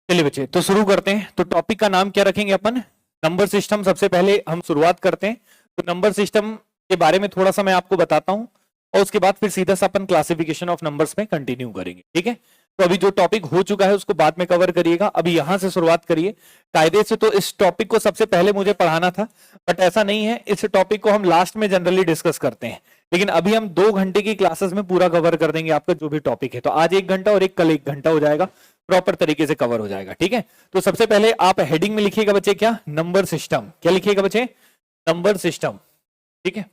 चलिए बच्चे, तो शुरू करते हैं। तो टॉपिक का नाम क्या रखेंगे अपन? Number system. सबसे पहले हम शुरुआत करते हैं। तो नंबर सिस्टम के बारे में थोड़ा सा मैं आपको बताता हूं और उसके बाद फिर सीधा सा अपन क्लासिफिकेशन ऑफ नंबर्स में कंटिन्यू करेंगे। ठीक है, तो अभी जो टॉपिक हो चुका है उसको बाद में कवर करिएगा, अभी यहां से शुरुआत करिए कायदे से। तो इस टॉपिक को सबसे पहले मुझे पढ़ाना था, बट ऐसा नहीं है, इस टॉपिक को हम लास्ट में जनरली डिस्कस करते हैं, लेकिन अभी हम 2 घंटे की क्लासेस में पूरा कवर कर देंगे आपका जो भी टॉपिक है। तो आज 1 घंटा और कल 1 घंटा हो जाएगा, प्रॉपर तरीके से कवर हो जाएगा। ठीक है, तो सबसे पहले आप हेडिंग में लिखिएगा बच्चे, क्या? Number system. क्या लिखिएगा बच्चे? Number system. ठीक है,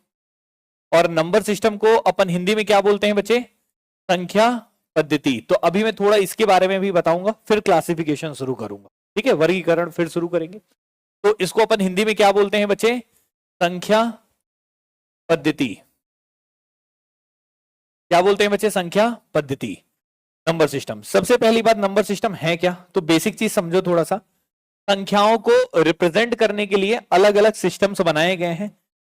और नंबर सिस्टम को अपन हिंदी में क्या बोलते हैं बच्चे? संख्या पद्धति। तो अभी मैं थोड़ा इसके बारे में भी बताऊंगा, फिर क्लासिफिकेशन शुरू करूंगा। ठीक है, वर्गीकरण फिर शुरू करेंगे। तो इसको अपन हिंदी में क्या बोलते हैं बच्चे? संख्या पद्धति। क्या बोलते हैं बच्चे? संख्या पद्धति, नंबर सिस्टम। सबसे पहली बात, नंबर सिस्टम है क्या? तो बेसिक चीज समझो थोड़ा सा। संख्याओं को रिप्रेजेंट करने के लिए अलग अलग सिस्टम्स बनाए गए हैं।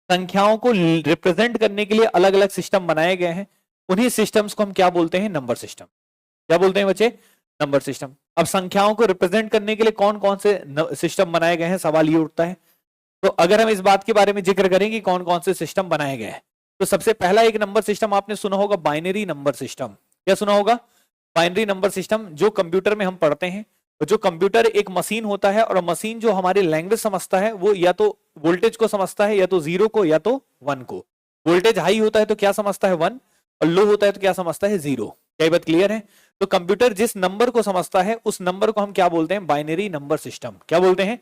संख्याओं को रिप्रेजेंट करने के लिए अलग अलग सिस्टम बनाए गए हैं। उन्हीं सिस्टम्स को हम क्या बोलते हैं? Number system. क्या बोलते हैं बच्चे? Number system. अब संख्याओं को रिप्रेजेंट करने के लिए कौन कौन से सिस्टम बनाए गए हैं, सवाल ये उठता है। तो अगर हम इस बात के बारे में जिक्र करें कि कौन कौन से सिस्टम बनाए गए हैं, तो सबसे पहला एक नंबर सिस्टम आपने सुना होगा, बाइनरी नंबर सिस्टम। क्या सुना होगा? बाइनरी नंबर सिस्टम, जो कंप्यूटर में हम पढ़ते हैं। जो कंप्यूटर एक मशीन होता है, और मशीन जो हमारी लैंग्वेज समझता है वो या तो वोल्टेज को समझता है, या तो 0 को, या तो 1 को। वोल्टेज हाई होता है तो क्या समझता है? 1, और लो होता है तो क्या समझता है? 0। क्या ये बात क्लियर है? तो कंप्यूटर जिस नंबर को समझता है उस नंबर को हम क्या बोलते हैं? Binary number system. क्या बोलते हैं?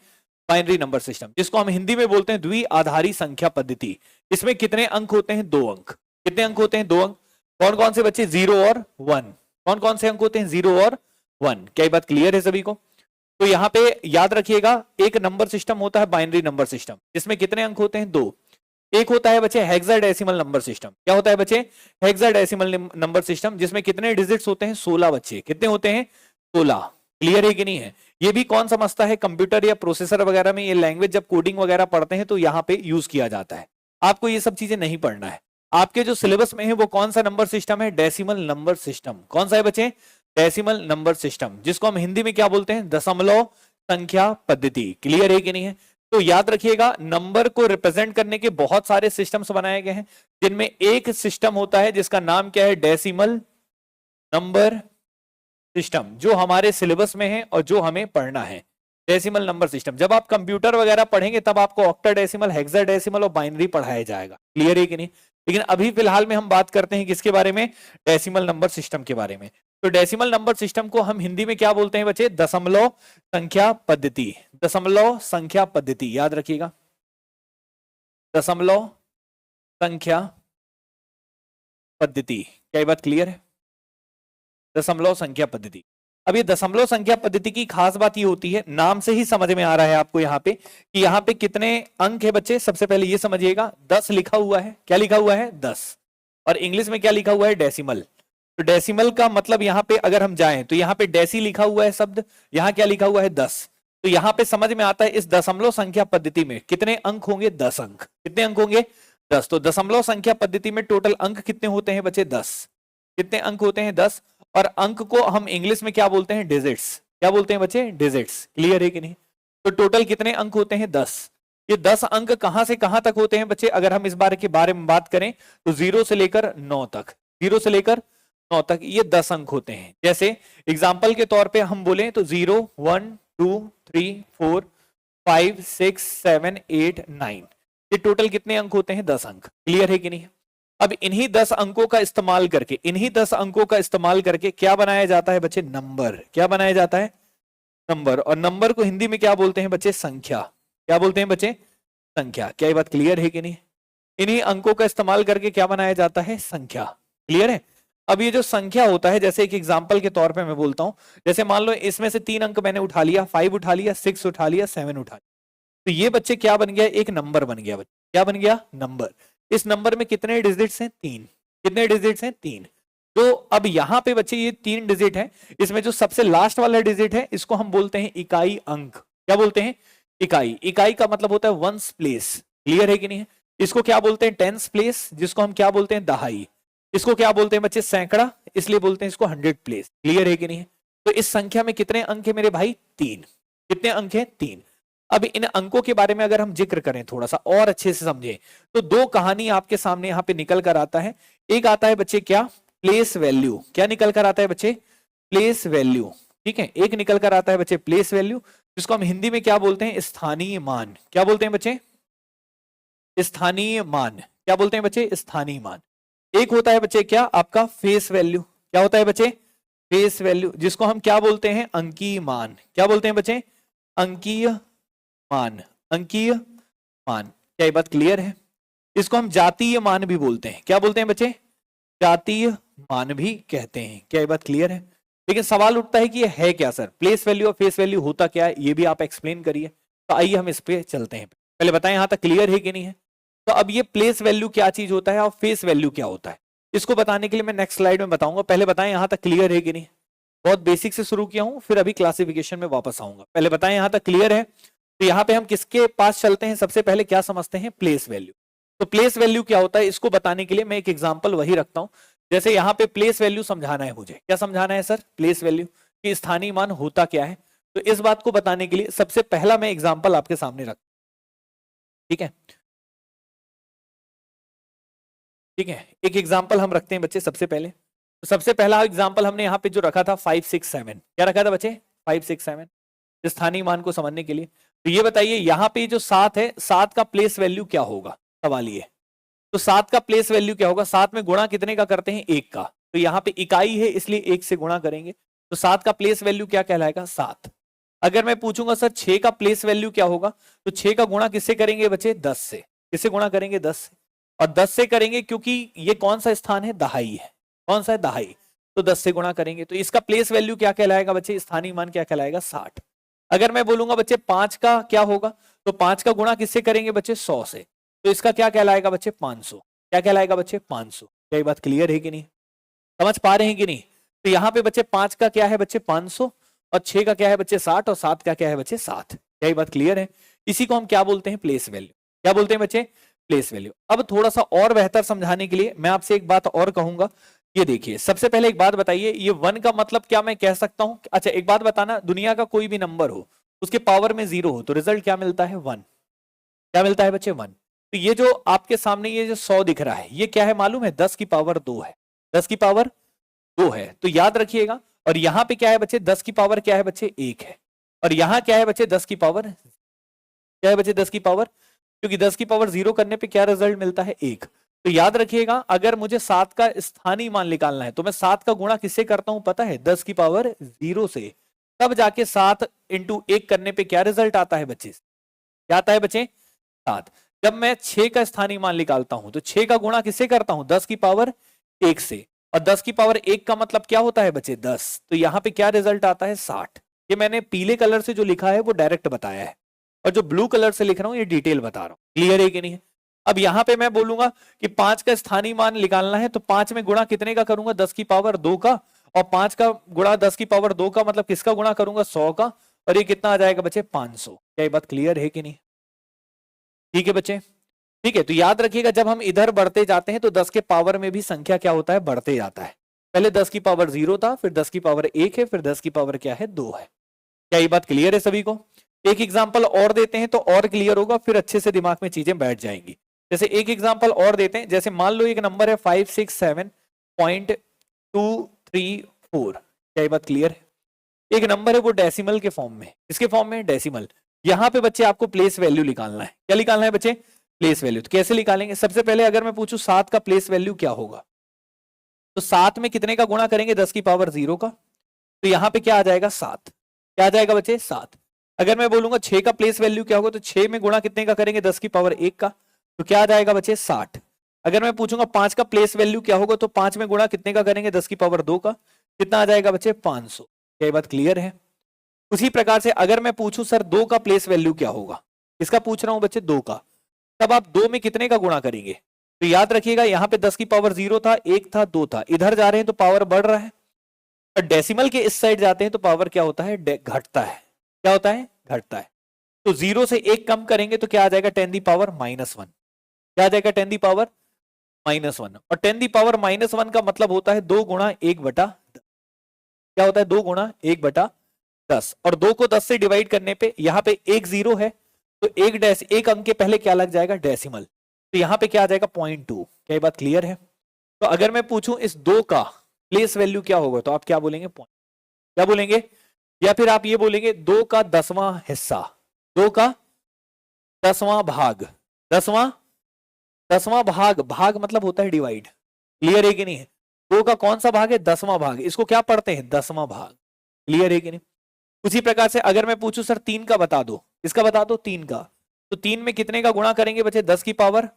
बाइनरी नंबर सिस्टम, जिसको हम हिंदी में बोलते हैं द्विआधारी संख्या पद्धति। इसमें कितने अंक होते हैं? 2 अंक। कितने अंक होते हैं? 2 अंक। कौन कौन से बच्चे? 0 और 1। कौन कौन से अंक होते हैं? 0 और 1। क्या ये बात क्लियर है सभी को? तो यहां पे याद रखिएगा, एक नंबर सिस्टम होता है बाइनरी नंबर सिस्टम, जिसमें कितने अंक होते हैं? 2। एक होता है बच्चे हेक्साडेसिमल नंबर सिस्टम। क्या होता है बच्चे? हेक्साडेसिमल नंबर सिस्टम, जिसमें कितने डिजिट्स होते हैं? 16 बच्चे। कितने होते हैं? 16। क्लियर है कि नहीं है? ये भी कौन समझता है? कंप्यूटर या प्रोसेसर वगैरह में ये लैंग्वेज जब कोडिंग वगैरह पढ़ते हैं तो यहाँ पे यूज किया जाता है। आपको ये सब चीजें नहीं पढ़ना है। आपके जो सिलेबस में है वो कौन सा नंबर सिस्टम है? Decimal number system. कौन सा है बच्चे? डेसिमल नंबर सिस्टम, जिसको हम हिंदी में क्या बोलते हैं? दशमलव संख्या पद्धति। क्लियर है कि नहीं है? तो याद रखिएगा, नंबर को रिप्रेजेंट करने के बहुत सारे सिस्टम्स बनाए गए हैं, जिनमें एक सिस्टम होता है जिसका नाम क्या है? डेसिमल नंबर सिस्टम, जो हमारे सिलेबस में है और जो हमें पढ़ना है। डेसिमल नंबर सिस्टम, जब आप कंप्यूटर वगैरह पढ़ेंगे तब आपको ऑक्टाडेसिमल, हेक्साडेसिमल और बाइनरी पढ़ाया जाएगा। क्लियर है कि नहीं? लेकिन अभी फिलहाल में हम बात करते हैं किसके बारे में? डेसिमल नंबर सिस्टम के बारे में। तो डेसिमल नंबर सिस्टम को हम हिंदी में क्या बोलते हैं बच्चे? दशमलव संख्या पद्धति। दशमलव संख्या पद्धति, याद रखिएगा, दशमलव संख्या पद्धति। क्या ये बात क्लियर है? दशमलव संख्या पद्धति। अब ये दशमलव संख्या पद्धति की खास बात ये होती है, नाम से ही समझ में आ रहा है आपको यहाँ पे कि यहाँ पे कितने अंक है बच्चे। सबसे पहले ये समझिएगा, 10 लिखा हुआ है। क्या लिखा हुआ है? 10। और इंग्लिश में क्या लिखा हुआ है? डेसिमल। तो डेसिमल का मतलब यहाँ पे अगर हम जाएं तो यहाँ पे डेसी लिखा हुआ है शब्द, यहाँ क्या लिखा हुआ है? 10। तो यहाँ पे समझ में आता है इस दशमलव संख्या पद्धति में कितने अंक होंगे? 10 अंक। कितने अंक होंगे? 10। तो दशमलव संख्या पद्धति में टोटल अंक कितने होते हैं बच्चे? 10। कितने अंक होते हैं? 10। और अंक को हम इंग्लिश में क्या बोलते हैं? डिजिट्स। क्या बोलते हैं बच्चे? डिजिट्स। क्लियर है कि नहीं? तो टोटल कितने अंक होते हैं? 10। ये 10 अंक कहां से कहां तक होते हैं बच्चे? अगर हम इस बारे में बात करें तो 0 से लेकर 9 तक। 0 से लेकर 9 तक ये 10 अंक होते हैं। जैसे एग्जाम्पल के तौर पे हम बोले तो 0, 1, 2, 3, 4, 5, 6, 7, 8, 9। ये टोटल कितने अंक होते हैं? 10 अंक। क्लियर है कि नहीं? अब इन्हीं 10 अंकों का इस्तेमाल करके, इन्हीं 10 अंकों का इस्तेमाल करके क्या बनाया जाता है बच्चे? नंबर। क्या बनाया जाता है? नंबर। और नंबर को हिंदी में क्या बोलते हैं बच्चे? संख्या। क्या बोलते हैं बच्चे? संख्या। क्या ये बात क्लियर है कि नहीं? इन्हीं अंकों का इस्तेमाल करके क्या बनाया जाता है? संख्या। क्लियर है? अब ये जो संख्या होता है, जैसे एक एग्जांपल के तौर पे मैं बोलता हूं, जैसे मान लो इसमें से 3 अंक मैंने उठा लिया, 5 उठा लिया, 6 उठा लिया, 7 उठा लिया, तो ये बच्चे क्या बन गया? एक नंबर बन गया बच्चे। क्या बन गया? नंबर। इस नंबर में कितने डिजिट्स हैं? 3। कितने डिजिट्स हैं? 3। तो अब यहाँ पे बच्चे ये 3 डिजिट है, इसमें जो सबसे लास्ट वाला डिजिट है इसको हम बोलते हैं इकाई अंक। क्या बोलते हैं? इकाई। इकाई का मतलब होता है वंस प्लेस। क्लियर है कि नहीं है? इसको क्या बोलते हैं? टेंस प्लेस, जिसको हम क्या बोलते हैं? दहाई। इसको क्या बोलते हैं बच्चे? सैकड़ा, इसलिए बोलते हैं इसको 100 प्लेस। क्लियर है कि नहीं है? तो इस संख्या में कितने अंक है मेरे भाई? 3। कितने अंक हैं? 3। अब इन अंकों के बारे में अगर हम जिक्र करें थोड़ा सा और अच्छे से समझें, तो दो कहानी आपके सामने यहां पे निकल कर आता है। एक आता है बच्चे क्या? Place value. क्या निकल कर आता है बच्चे? Place value. ठीक है, एक निकल कर आता है बच्चे प्लेस वैल्यू, जिसको हम हिंदी में क्या बोलते हैं? स्थानीय मान। क्या बोलते हैं बच्चे? स्थानीय मान। क्या बोलते हैं बच्चे? स्थानीय मान। एक होता है बच्चे क्या? आपका फेस वैल्यू। क्या होता है बच्चे? फेस वैल्यू, जिसको हम क्या बोलते हैं? अंकीय मान। क्या बोलते हैं बच्चे? अंकीय मान। अंकीय मान। क्या ये बात क्लियर है? इसको हम जातीय मान भी बोलते हैं। क्या बोलते हैं बच्चे? जातीय मान भी कहते हैं। क्या ये बात क्लियर है? लेकिन सवाल उठता है कि ये है क्या सर? प्लेस वैल्यू और फेस वैल्यू होता क्या है, ये भी आप एक्सप्लेन करिए। तो आइए हम इस पे चलते हैं। पहले बताएं यहां तक क्लियर है कि नहीं है। तो अब ये प्लेस वैल्यू क्या चीज होता है और फेस वैल्यू क्या होता है, इसको बताने के लिए मैं नेक्स्ट स्लाइड में बताऊंगा। पहले बताएं यहां तक क्लियर है कि नहीं। बहुत बेसिक से शुरू किया हूं, फिर अभी क्लासिफिकेशन में वापस आऊंगा। पहले बताएं यहां तक क्लियर है। तो यहां पे हम किसके पास चलते हैं? सबसे पहले क्या समझते हैं? Place value. तो प्लेस वैल्यू क्या होता है, इसको बताने के लिए मैं एक एग्जांपल वही रखता हूं। जैसे यहां पे प्लेस वैल्यू समझाना है मुझे। क्या समझाना है सर? प्लेस वैल्यू कि स्थानीय मान होता क्या है। तो इस बात को बताने के लिए सबसे पहला मैं एग्जांपल आपके सामने रख, ठीक है? ठीक है, एक एग्जांपल हम रखते हैं बच्चे सबसे पहले। तो सबसे पहला एग्जांपल हमने यहाँ पे जो रखा था 5 6 7। क्या रखा था बच्चे? 5 6 7 स्थानीय मान को समझने के लिए। तो ये बताइए यहाँ पे जो 7 है, 7 का प्लेस वैल्यू क्या होगा? सवाल ये। तो 7 का प्लेस वैल्यू क्या होगा? 7 में गुणा कितने का करते हैं? 1 का। तो यहाँ पे इकाई है इसलिए 1 से गुणा करेंगे। तो 7 का प्लेस वैल्यू क्या कहलाएगा? 7। अगर मैं पूछूंगा सर 6 का प्लेस वैल्यू क्या होगा, तो 6 का गुणा किससे करेंगे बच्चे? 10 से। किससे गुणा करेंगे? 10 से। और 10 से करेंगे क्योंकि ये कौन सा स्थान है? दहाई है। कौन सा है? दहाई। तो 10 से गुणा करेंगे। तो इसका प्लेस वैल्यू क्या कहलाएगा बच्चे? स्थानीय मान क्या कहलाएगा? 60। अगर मैं बोलूंगा बच्चे 5 का क्या होगा, तो 5 का गुणा किससे करेंगे बच्चे? 100 से। तो इसका क्या कहलाएगा बच्चे? 500। क्या कहलाएगा बच्चे? 500। क्या ये बात क्लियर है कि नहीं? समझ पा रहे हैं कि नहीं? तो यहाँ पे बच्चे 5 का क्या है बच्चे? 500। और 6 का क्या है बच्चे? 60। और 7 का क्या है बच्चे? 7। क्या ये बात क्लियर है? इसी को हम क्या बोलते हैं? Place value. क्या बोलते हैं बच्चे? Place value. अब थोड़ा सा और बेहतर समझाने के लिए मैं आपसे एक बात और कहूंगा। ये देखिए, सबसे पहले एक बात बताइए, ये 1 का मतलब क्या मैं कह सकता हूं? अच्छा एक बात बताना, दुनिया का कोई भी नंबर हो, उसके पावर में 0 हो, तो रिजल्ट क्या मिलता है? 1। क्या मिलता है बच्चे? 1। तो ये जो आपके सामने ये जो 100 दिख रहा है, ये क्या है मालूम है? 10 की पावर 2 है। 10 की पावर 2 है, तो याद रखिएगा। और यहां पे क्या है बच्चे? 10 की पावर क्या है बच्चे? 1 है। और यहां क्या है बच्चे? 10 की पावर क्या है बच्चे? 10 की पावर, क्योंकि 10 की पावर 0 करने पे क्या रिजल्ट मिलता है? 1। तो याद रखिएगा, अगर मुझे 7 का स्थानीय मान निकालना है, तो मैं 7 का गुणा किससे करता हूं पता है? 10 की पावर 0 से। तब जाके 7 इंटू 1 करने पे क्या रिजल्ट आता है बच्चे? क्या आता है बच्चे? 7। जब मैं 6 का स्थानीय मान निकालता हूं, तो 6 का गुणा किससे करता हूं? 10 की पावर 1 से। और 10 की पावर 1 का मतलब क्या होता है बच्चे? 10। तो यहां पे क्या रिजल्ट आता है? 60। ये मैंने पीले कलर से जो लिखा है वो डायरेक्ट बताया है, और जो ब्लू कलर से लिख रहा हूं ये डिटेल बता रहा हूं। क्लियर है कि नहीं है? अब यहां पे मैं बोलूंगा कि 5 का स्थानीय मान निकालना है, तो 5 में गुणा कितने का करूंगा? 10 की पावर 2 का। और 5 का गुणा 10 की पावर 2 का मतलब किसका गुणा करूंगा? 100 का। और ये कितना आ जाएगा बच्चे? 500। क्या ये बात क्लियर है कि नहीं? ठीक है बच्चे? ठीक है, तो याद रखिएगा, जब हम इधर बढ़ते जाते हैं तो 10 के पावर में भी संख्या क्या होता है? बढ़ते जाता है। पहले 10 की पावर 0 था, फिर 10 की पावर 1 है, फिर 10 की पावर क्या है? 2 है। क्या ये बात क्लियर है सभी को? एक एग्जांपल और देते हैं तो और क्लियर होगा, फिर अच्छे से दिमाग में चीजें बैठ जाएंगी। जैसे एक एग्जांपल और देते हैं, जैसे मान लो एक नंबर है 567.234। क्या ये बात क्लियर है? एक नंबर है वो डेसिमल के फॉर्म में। किसके फॉर्म में? डेसिमल। यहां पे बच्चे आपको प्लेस वैल्यू निकालना है। क्या निकालना है बच्चे? Place value. तो कैसे निकालेंगे? सबसे पहले अगर मैं पूछूं 7 का प्लेस वैल्यू क्या होगा, तो 7 में कितने का गुणा करेंगे? 10 की पावर 0 का। तो यहां पे क्या आ जाएगा? 7। क्या आ जाएगा बच्चे? 7। अगर मैं बोलूंगा 6 का प्लेस वैल्यू क्या होगा, तो 6 में गुणा कितने का करेंगे? 10 की पावर 1 का। तो क्या आ जाएगा बच्चे? 60। अगर मैं पूछूंगा 5 का प्लेस वैल्यू क्या होगा, तो 5 में गुणा कितने का करेंगे? 10 की पावर 2 का। कितना आ जाएगा बच्चे? 500। क्या ये बात क्लियर है? उसी प्रकार से अगर मैं पूछूं सर 2 का प्लेस वैल्यू क्या होगा, इसका पूछ रहा हूं बच्चे 2 का, तब आप 2 में कितने का गुणा करेंगे? तो याद रखिएगा, यहां पे 10 की पावर 0 था, 1 था, 2 था। इधर जा रहे हैं तो पावर बढ़ रहा है, और डेसिमल के इस साइड जाते हैं तो पावर क्या होता है? घटता है। क्या होता है? घटता है। तो 0 से 1 कम करेंगे तो क्या आ जाएगा? 10 दी पावर -1। क्या आ जाएगा? 10 दी पावर -1। और 10 दी पावर -1 का मतलब होता है 2 गुणा 1/10। क्या होता है 2 गुणा 1/10, और 2 को 10 से डिवाइड करने पे यहाँ पे एक जीरो है, तो एक अंक के पहले क्या लग जाएगा, डेसिमल, तो यहाँ पे क्या आ जाएगा 0.2। क्या ये बात क्लियर है? तो अगर मैं पूछूं इस 2 का प्लेस वैल्यू क्या होगा, तो आप क्या बोलेंगे, क्या बोलेंगे, या फिर आप ये बोलेंगे 2 का 10वां हिस्सा, 2 का 10वां भाग, 10वां 10वां भाग, भाग मतलब होता है डिवाइड, क्लियर है कि नहीं है? 2 का कौन सा भाग है, 10वां भाग, इसको क्या पढ़ते हैं, 10वां भाग, क्लियर है कि नहीं? उसी प्रकार से अगर मैं पूछूं सर 3 का बता दो, इसका बता दो 3 का, तो 3 में कितने का गुणा करेंगे बच्चे, 10 की पावर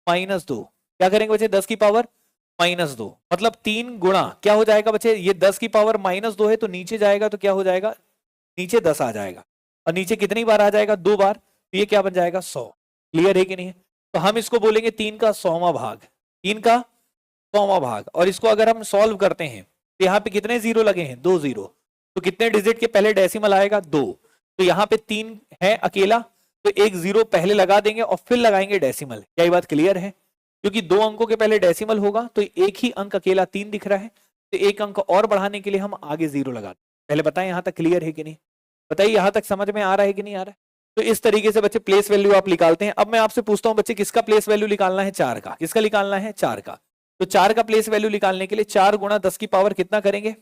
-2, क्या करेंगे बच्चे, 10 की पावर -2, मतलब 3 गुणा क्या हो जाएगा बच्चे, ये 10 की पावर -2 है, तो नीचे जाएगा तो क्या हो जाएगा, नीचे 10 आ जाएगा, और नीचे कितनी बार आ जाएगा, 2 बार, तो ये क्या बन जाएगा 100, क्लियर है कि नहीं है? तो हम इसको बोलेंगे 3 का 100वां भाग, 3 का 100वां भाग, और इसको अगर हम सॉल्व करते हैं तो यहाँ पे कितने जीरो लगे हैं, 2 जीरो, तो कितने डिजिट के पहले डेसिमल आएगा, 2, तो यहाँ पे 3 है अकेला, तो एक जीरो पहले लगा देंगे और फिर लगाएंगे डेसिमल। क्या ये बात क्लियर है? क्योंकि 2 अंकों के पहले डेसिमल होगा तो एक ही अंक अकेला 3 दिख रहा है, तो एक अंक और बढ़ाने के लिए हम आगे जीरो लगा दें। पहले बताएं यहां तक क्लियर है कि नहीं, बताइए यहां तक समझ में आ रहा है कि नहीं आ रहा है? तो इस तरीके से बच्चे प्लेस वैल्यू आप निकालते हैं। अब मैं आपसे पूछता हूं बच्चे, किसका प्लेस वैल्यू निकालना है, 4 का, किसका निकालना है, 4 का, तो 4 का प्लेस वैल्यू निकालने के लिए 4 गुणा 10 की पावर कितना करेंगे,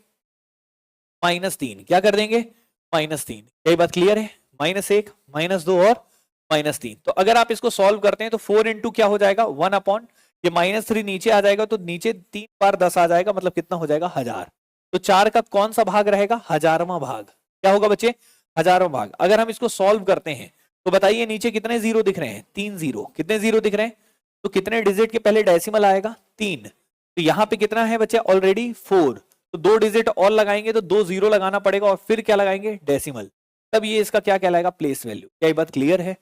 -3, क्या कर देंगे, -3, यही बात क्लियर है, -1 -2 और -3, तो अगर आप इसको सॉल्व करते हैं तो 4 इंटू क्या हो जाएगा, 1 अपॉन, ये -3 नीचे आ जाएगा तो नीचे 3 बार 10 आ जाएगा, मतलब कितना हो जाएगा, 1000, तो 4 का कौन सा भाग रहेगा, 1000वां भाग, क्या होगा बच्चे, 1000वां भाग। अगर हम इसको सॉल्व करते हैं तो बताइए नीचे कितने जीरो दिख रहे हैं, 3 जीरो, कितने जीरो दिख रहे हैं, तो कितने डिजिट के पहले डेसिमल आएगा, 3, तो यहाँ पे कितना है बच्चे, ऑलरेडी 4, तो 2 डिजिट और लगाएंगे तो 2 जीरो लगाना पड़ेगा और फिर क्या लगाएंगे, डेसिमल, तब ये इसका क्या कहलाएगा, प्लेस वैल्यू। क्या ये बात क्लियर है?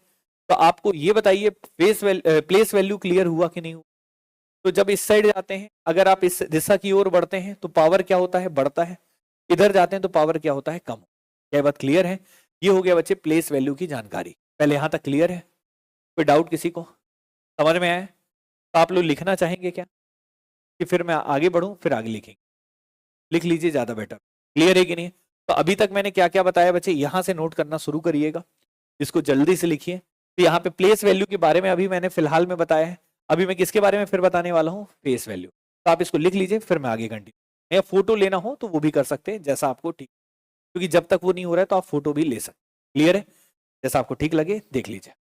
तो आपको ये बताइए प्लेस वैल्यू क्लियर हुआ कि नहीं हुआ? तो जब इस साइड जाते हैं, अगर आप इस दिशा की ओर बढ़ते हैं तो पावर क्या होता है, बढ़ता है, इधर जाते हैं तो पावर क्या होता है, कम। क्या ये बात क्लियर है? ये हो गया बच्चे प्लेस वैल्यू की जानकारी। पहले यहां तक क्लियर है? कोई डाउट किसी को, समझ में आया? तो आप लोग लिखना चाहेंगे क्या, कि फिर मैं आगे बढ़ूं, फिर आगे लिखेंगे? लिख लीजिए, ज्यादा बेटर, क्लियर है कि नहीं? तो अभी तक मैंने क्या क्या बताया बच्चे, यहां से नोट करना शुरू करिएगा, इसको जल्दी से लिखिए। तो यहाँ पे प्लेस वैल्यू के बारे में अभी मैंने फिलहाल में बताया है, अभी मैं किसके बारे में फिर बताने वाला हूँ, फेस वैल्यू। तो आप इसको लिख लीजिए, फिर मैं आगे कंटिन्यू, या फोटो लेना हो तो वो भी कर सकते हैं, जैसा आपको ठीक, क्योंकि जब तक वो नहीं हो रहा है तो आप फोटो भी ले सकते, क्लियर है? जैसा आपको ठीक लगे देख लीजिए।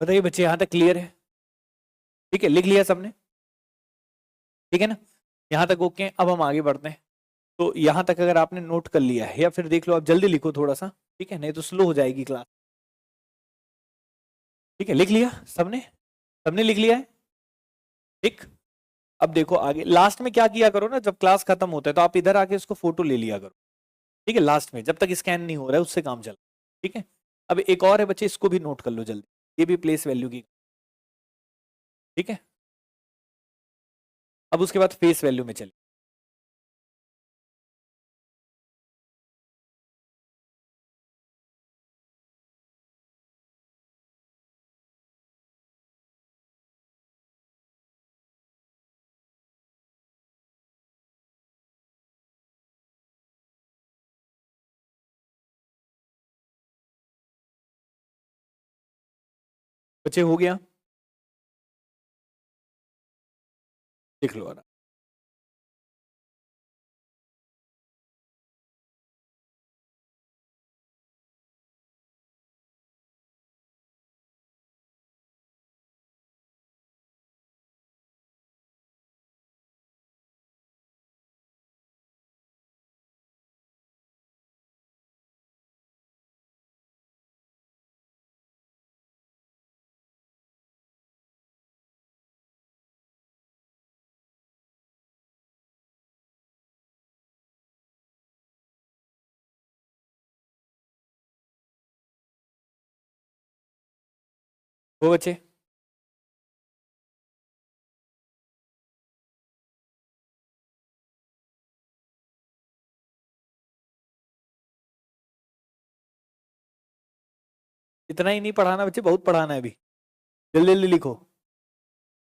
बताइए बच्चे, यहाँ तक क्लियर है? ठीक है, लिख लिया सबने? ठीक है ना, यहाँ तक ओके? अब हम आगे बढ़ते हैं। तो यहाँ तक अगर आपने नोट कर लिया है, या फिर देख लो, आप जल्दी लिखो थोड़ा सा, ठीक है, नहीं तो स्लो हो जाएगी क्लास। ठीक है, लिख लिया सबने, सबने लिख लिया है? ठीक। अब देखो आगे, लास्ट में क्या किया करो ना, जब क्लास खत्म होता है तो आप इधर आके इसको फोटो ले लिया करो, ठीक है, लास्ट में, जब तक स्कैन नहीं हो रहा है उससे काम चल, ठीक है। अब एक और है बच्चे, इसको भी नोट कर लो जल्दी, ये भी प्लेस वैल्यू की, ठीक है। अब उसके बाद फेस वैल्यू में चले। बच्चे हो गया, देख लो आराम। वो बच्चे इतना ही नहीं पढ़ाना बच्चे, बहुत पढ़ाना है अभी, जल्दी जल्दी लिखो,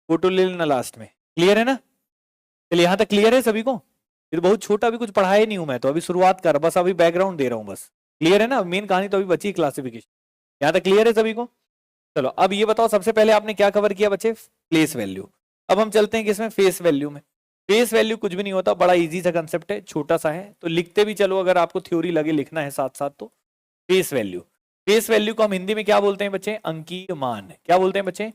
फोटो ले लेना लास्ट में। क्लियर है ना? चलिए यहाँ तक क्लियर है सभी को? ये तो बहुत छोटा, अभी कुछ पढ़ाया ही नहीं हूं मैं तो, अभी शुरुआत कर, बस अभी बैकग्राउंड दे रहा हूँ बस। क्लियर है ना? मेन कहानी तो अभी बची क्लासिफिकेशन। यहाँ तक क्लियर है सभी को? चलो अब ये बताओ, सबसे पहले आपने क्या कवर किया बच्चे? Place value. अब हम चलते हैं किसमें? फेस वैल्यू में। फेस वैल्यू कुछ भी नहीं होता, बड़ा इजी सा कंसेप्ट है, छोटा सा है, तो लिखते भी चलो अगर आपको थ्योरी लगे लिखना है साथ साथ तो। फेस वैल्यू, फेस वैल्यू को हम हिंदी में क्या बोलते हैं बच्चे? अंकीय मान। क्या बोलते हैं बच्चे?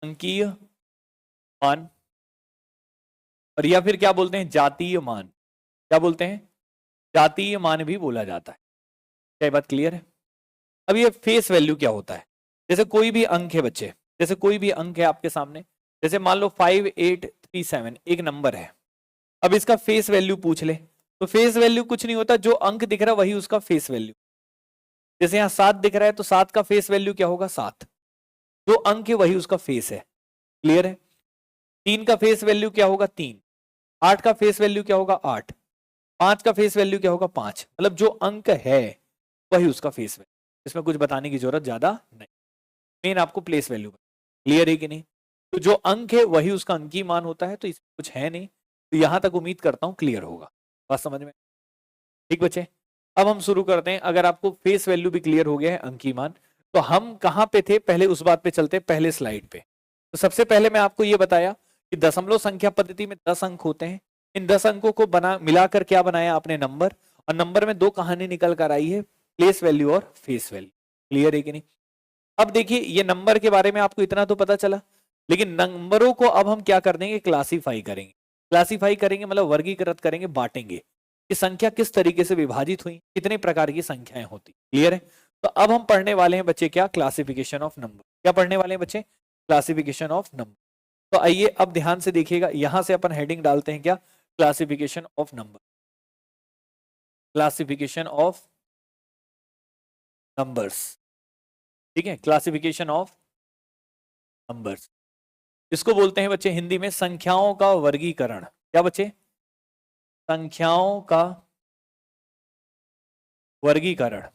अंकीय मान। और या फिर क्या बोलते हैं? जातीय मान। क्या बोलते हैं? जातीय मान भी बोला जाता है। क्या ये बात क्लियर है? अब ये फेस वैल्यू क्या होता है? जैसे कोई भी अंक है बच्चे, जैसे कोई भी अंक है आपके सामने, जैसे मान लो 5837 एक नंबर है, अब इसका फेस वैल्यू पूछ ले, तो फेस वैल्यू कुछ नहीं होता, जो अंक दिख रहा है वही उसका फेस वैल्यू। जैसे यहाँ 7 दिख रहा है तो 7 का फेस वैल्यू क्या होगा? 7। जो अंक है वही उसका फेस है। क्लियर है? 3 का फेस वैल्यू क्या होगा? 3। 8 का फेस वैल्यू क्या होगा? 8। 5 का फेस वैल्यू क्या होगा? 5। मतलब जो अंक है वही उसका फेस वैल्यू, इसमें कुछ बताने की जरूरत ज्यादा नहीं, मेन आपको प्लेस वैल्यू। क्लियर है कि नहीं? तो जो अंक है वही उसका अंकीय मान होता है, तो इसमें कुछ है नहीं, तो यहां तक उम्मीद करता हूं क्लियर होगा। बात समझ में? ठीक बच्चे, अब हम शुरू करते हैं। अगर आपको फेस वैल्यू भी क्लियर हो गया है, अंकीय मान, तो हम कहां पे थे? पहले उस बात पे चलते हैं, पहले स्लाइड पे। तो सबसे पहले मैं आपको यह बताया कि दशमलव संख्या पद्धति में 10 अंक होते हैं, इन 10 अंकों को बना मिलाकर क्या बनाया आपने? नंबर। और नंबर में दो कहानी निकल कर आई है, प्लेस वैल्यू और फेस वैल्यू। क्लियर है कि नहीं? अब देखिए, ये नंबर के बारे में आपको इतना तो पता चला, लेकिन नंबरों को अब हम क्या कर देंगे? क्लासीफाई करेंगे। क्लासीफाई करेंगे मतलब वर्गीकृत करेंगे, बांटेंगे कि संख्या किस तरीके से विभाजित हुई, कितने प्रकार की संख्याएं होती। क्लियर है? तो अब हम पढ़ने वाले हैं बच्चे क्या? Classification of number. क्या पढ़ने वाले हैं बच्चे? Classification of number. तो आइए अब ध्यान से देखिएगा, यहां से अपन हेडिंग डालते हैं क्या? Classification of number. Classification of numbers. ठीक है, क्लासिफिकेशन ऑफ नंबर्स, इसको बोलते हैं बच्चे हिंदी में संख्याओं का वर्गीकरण। क्या बच्चे? संख्याओं का वर्गीकरण।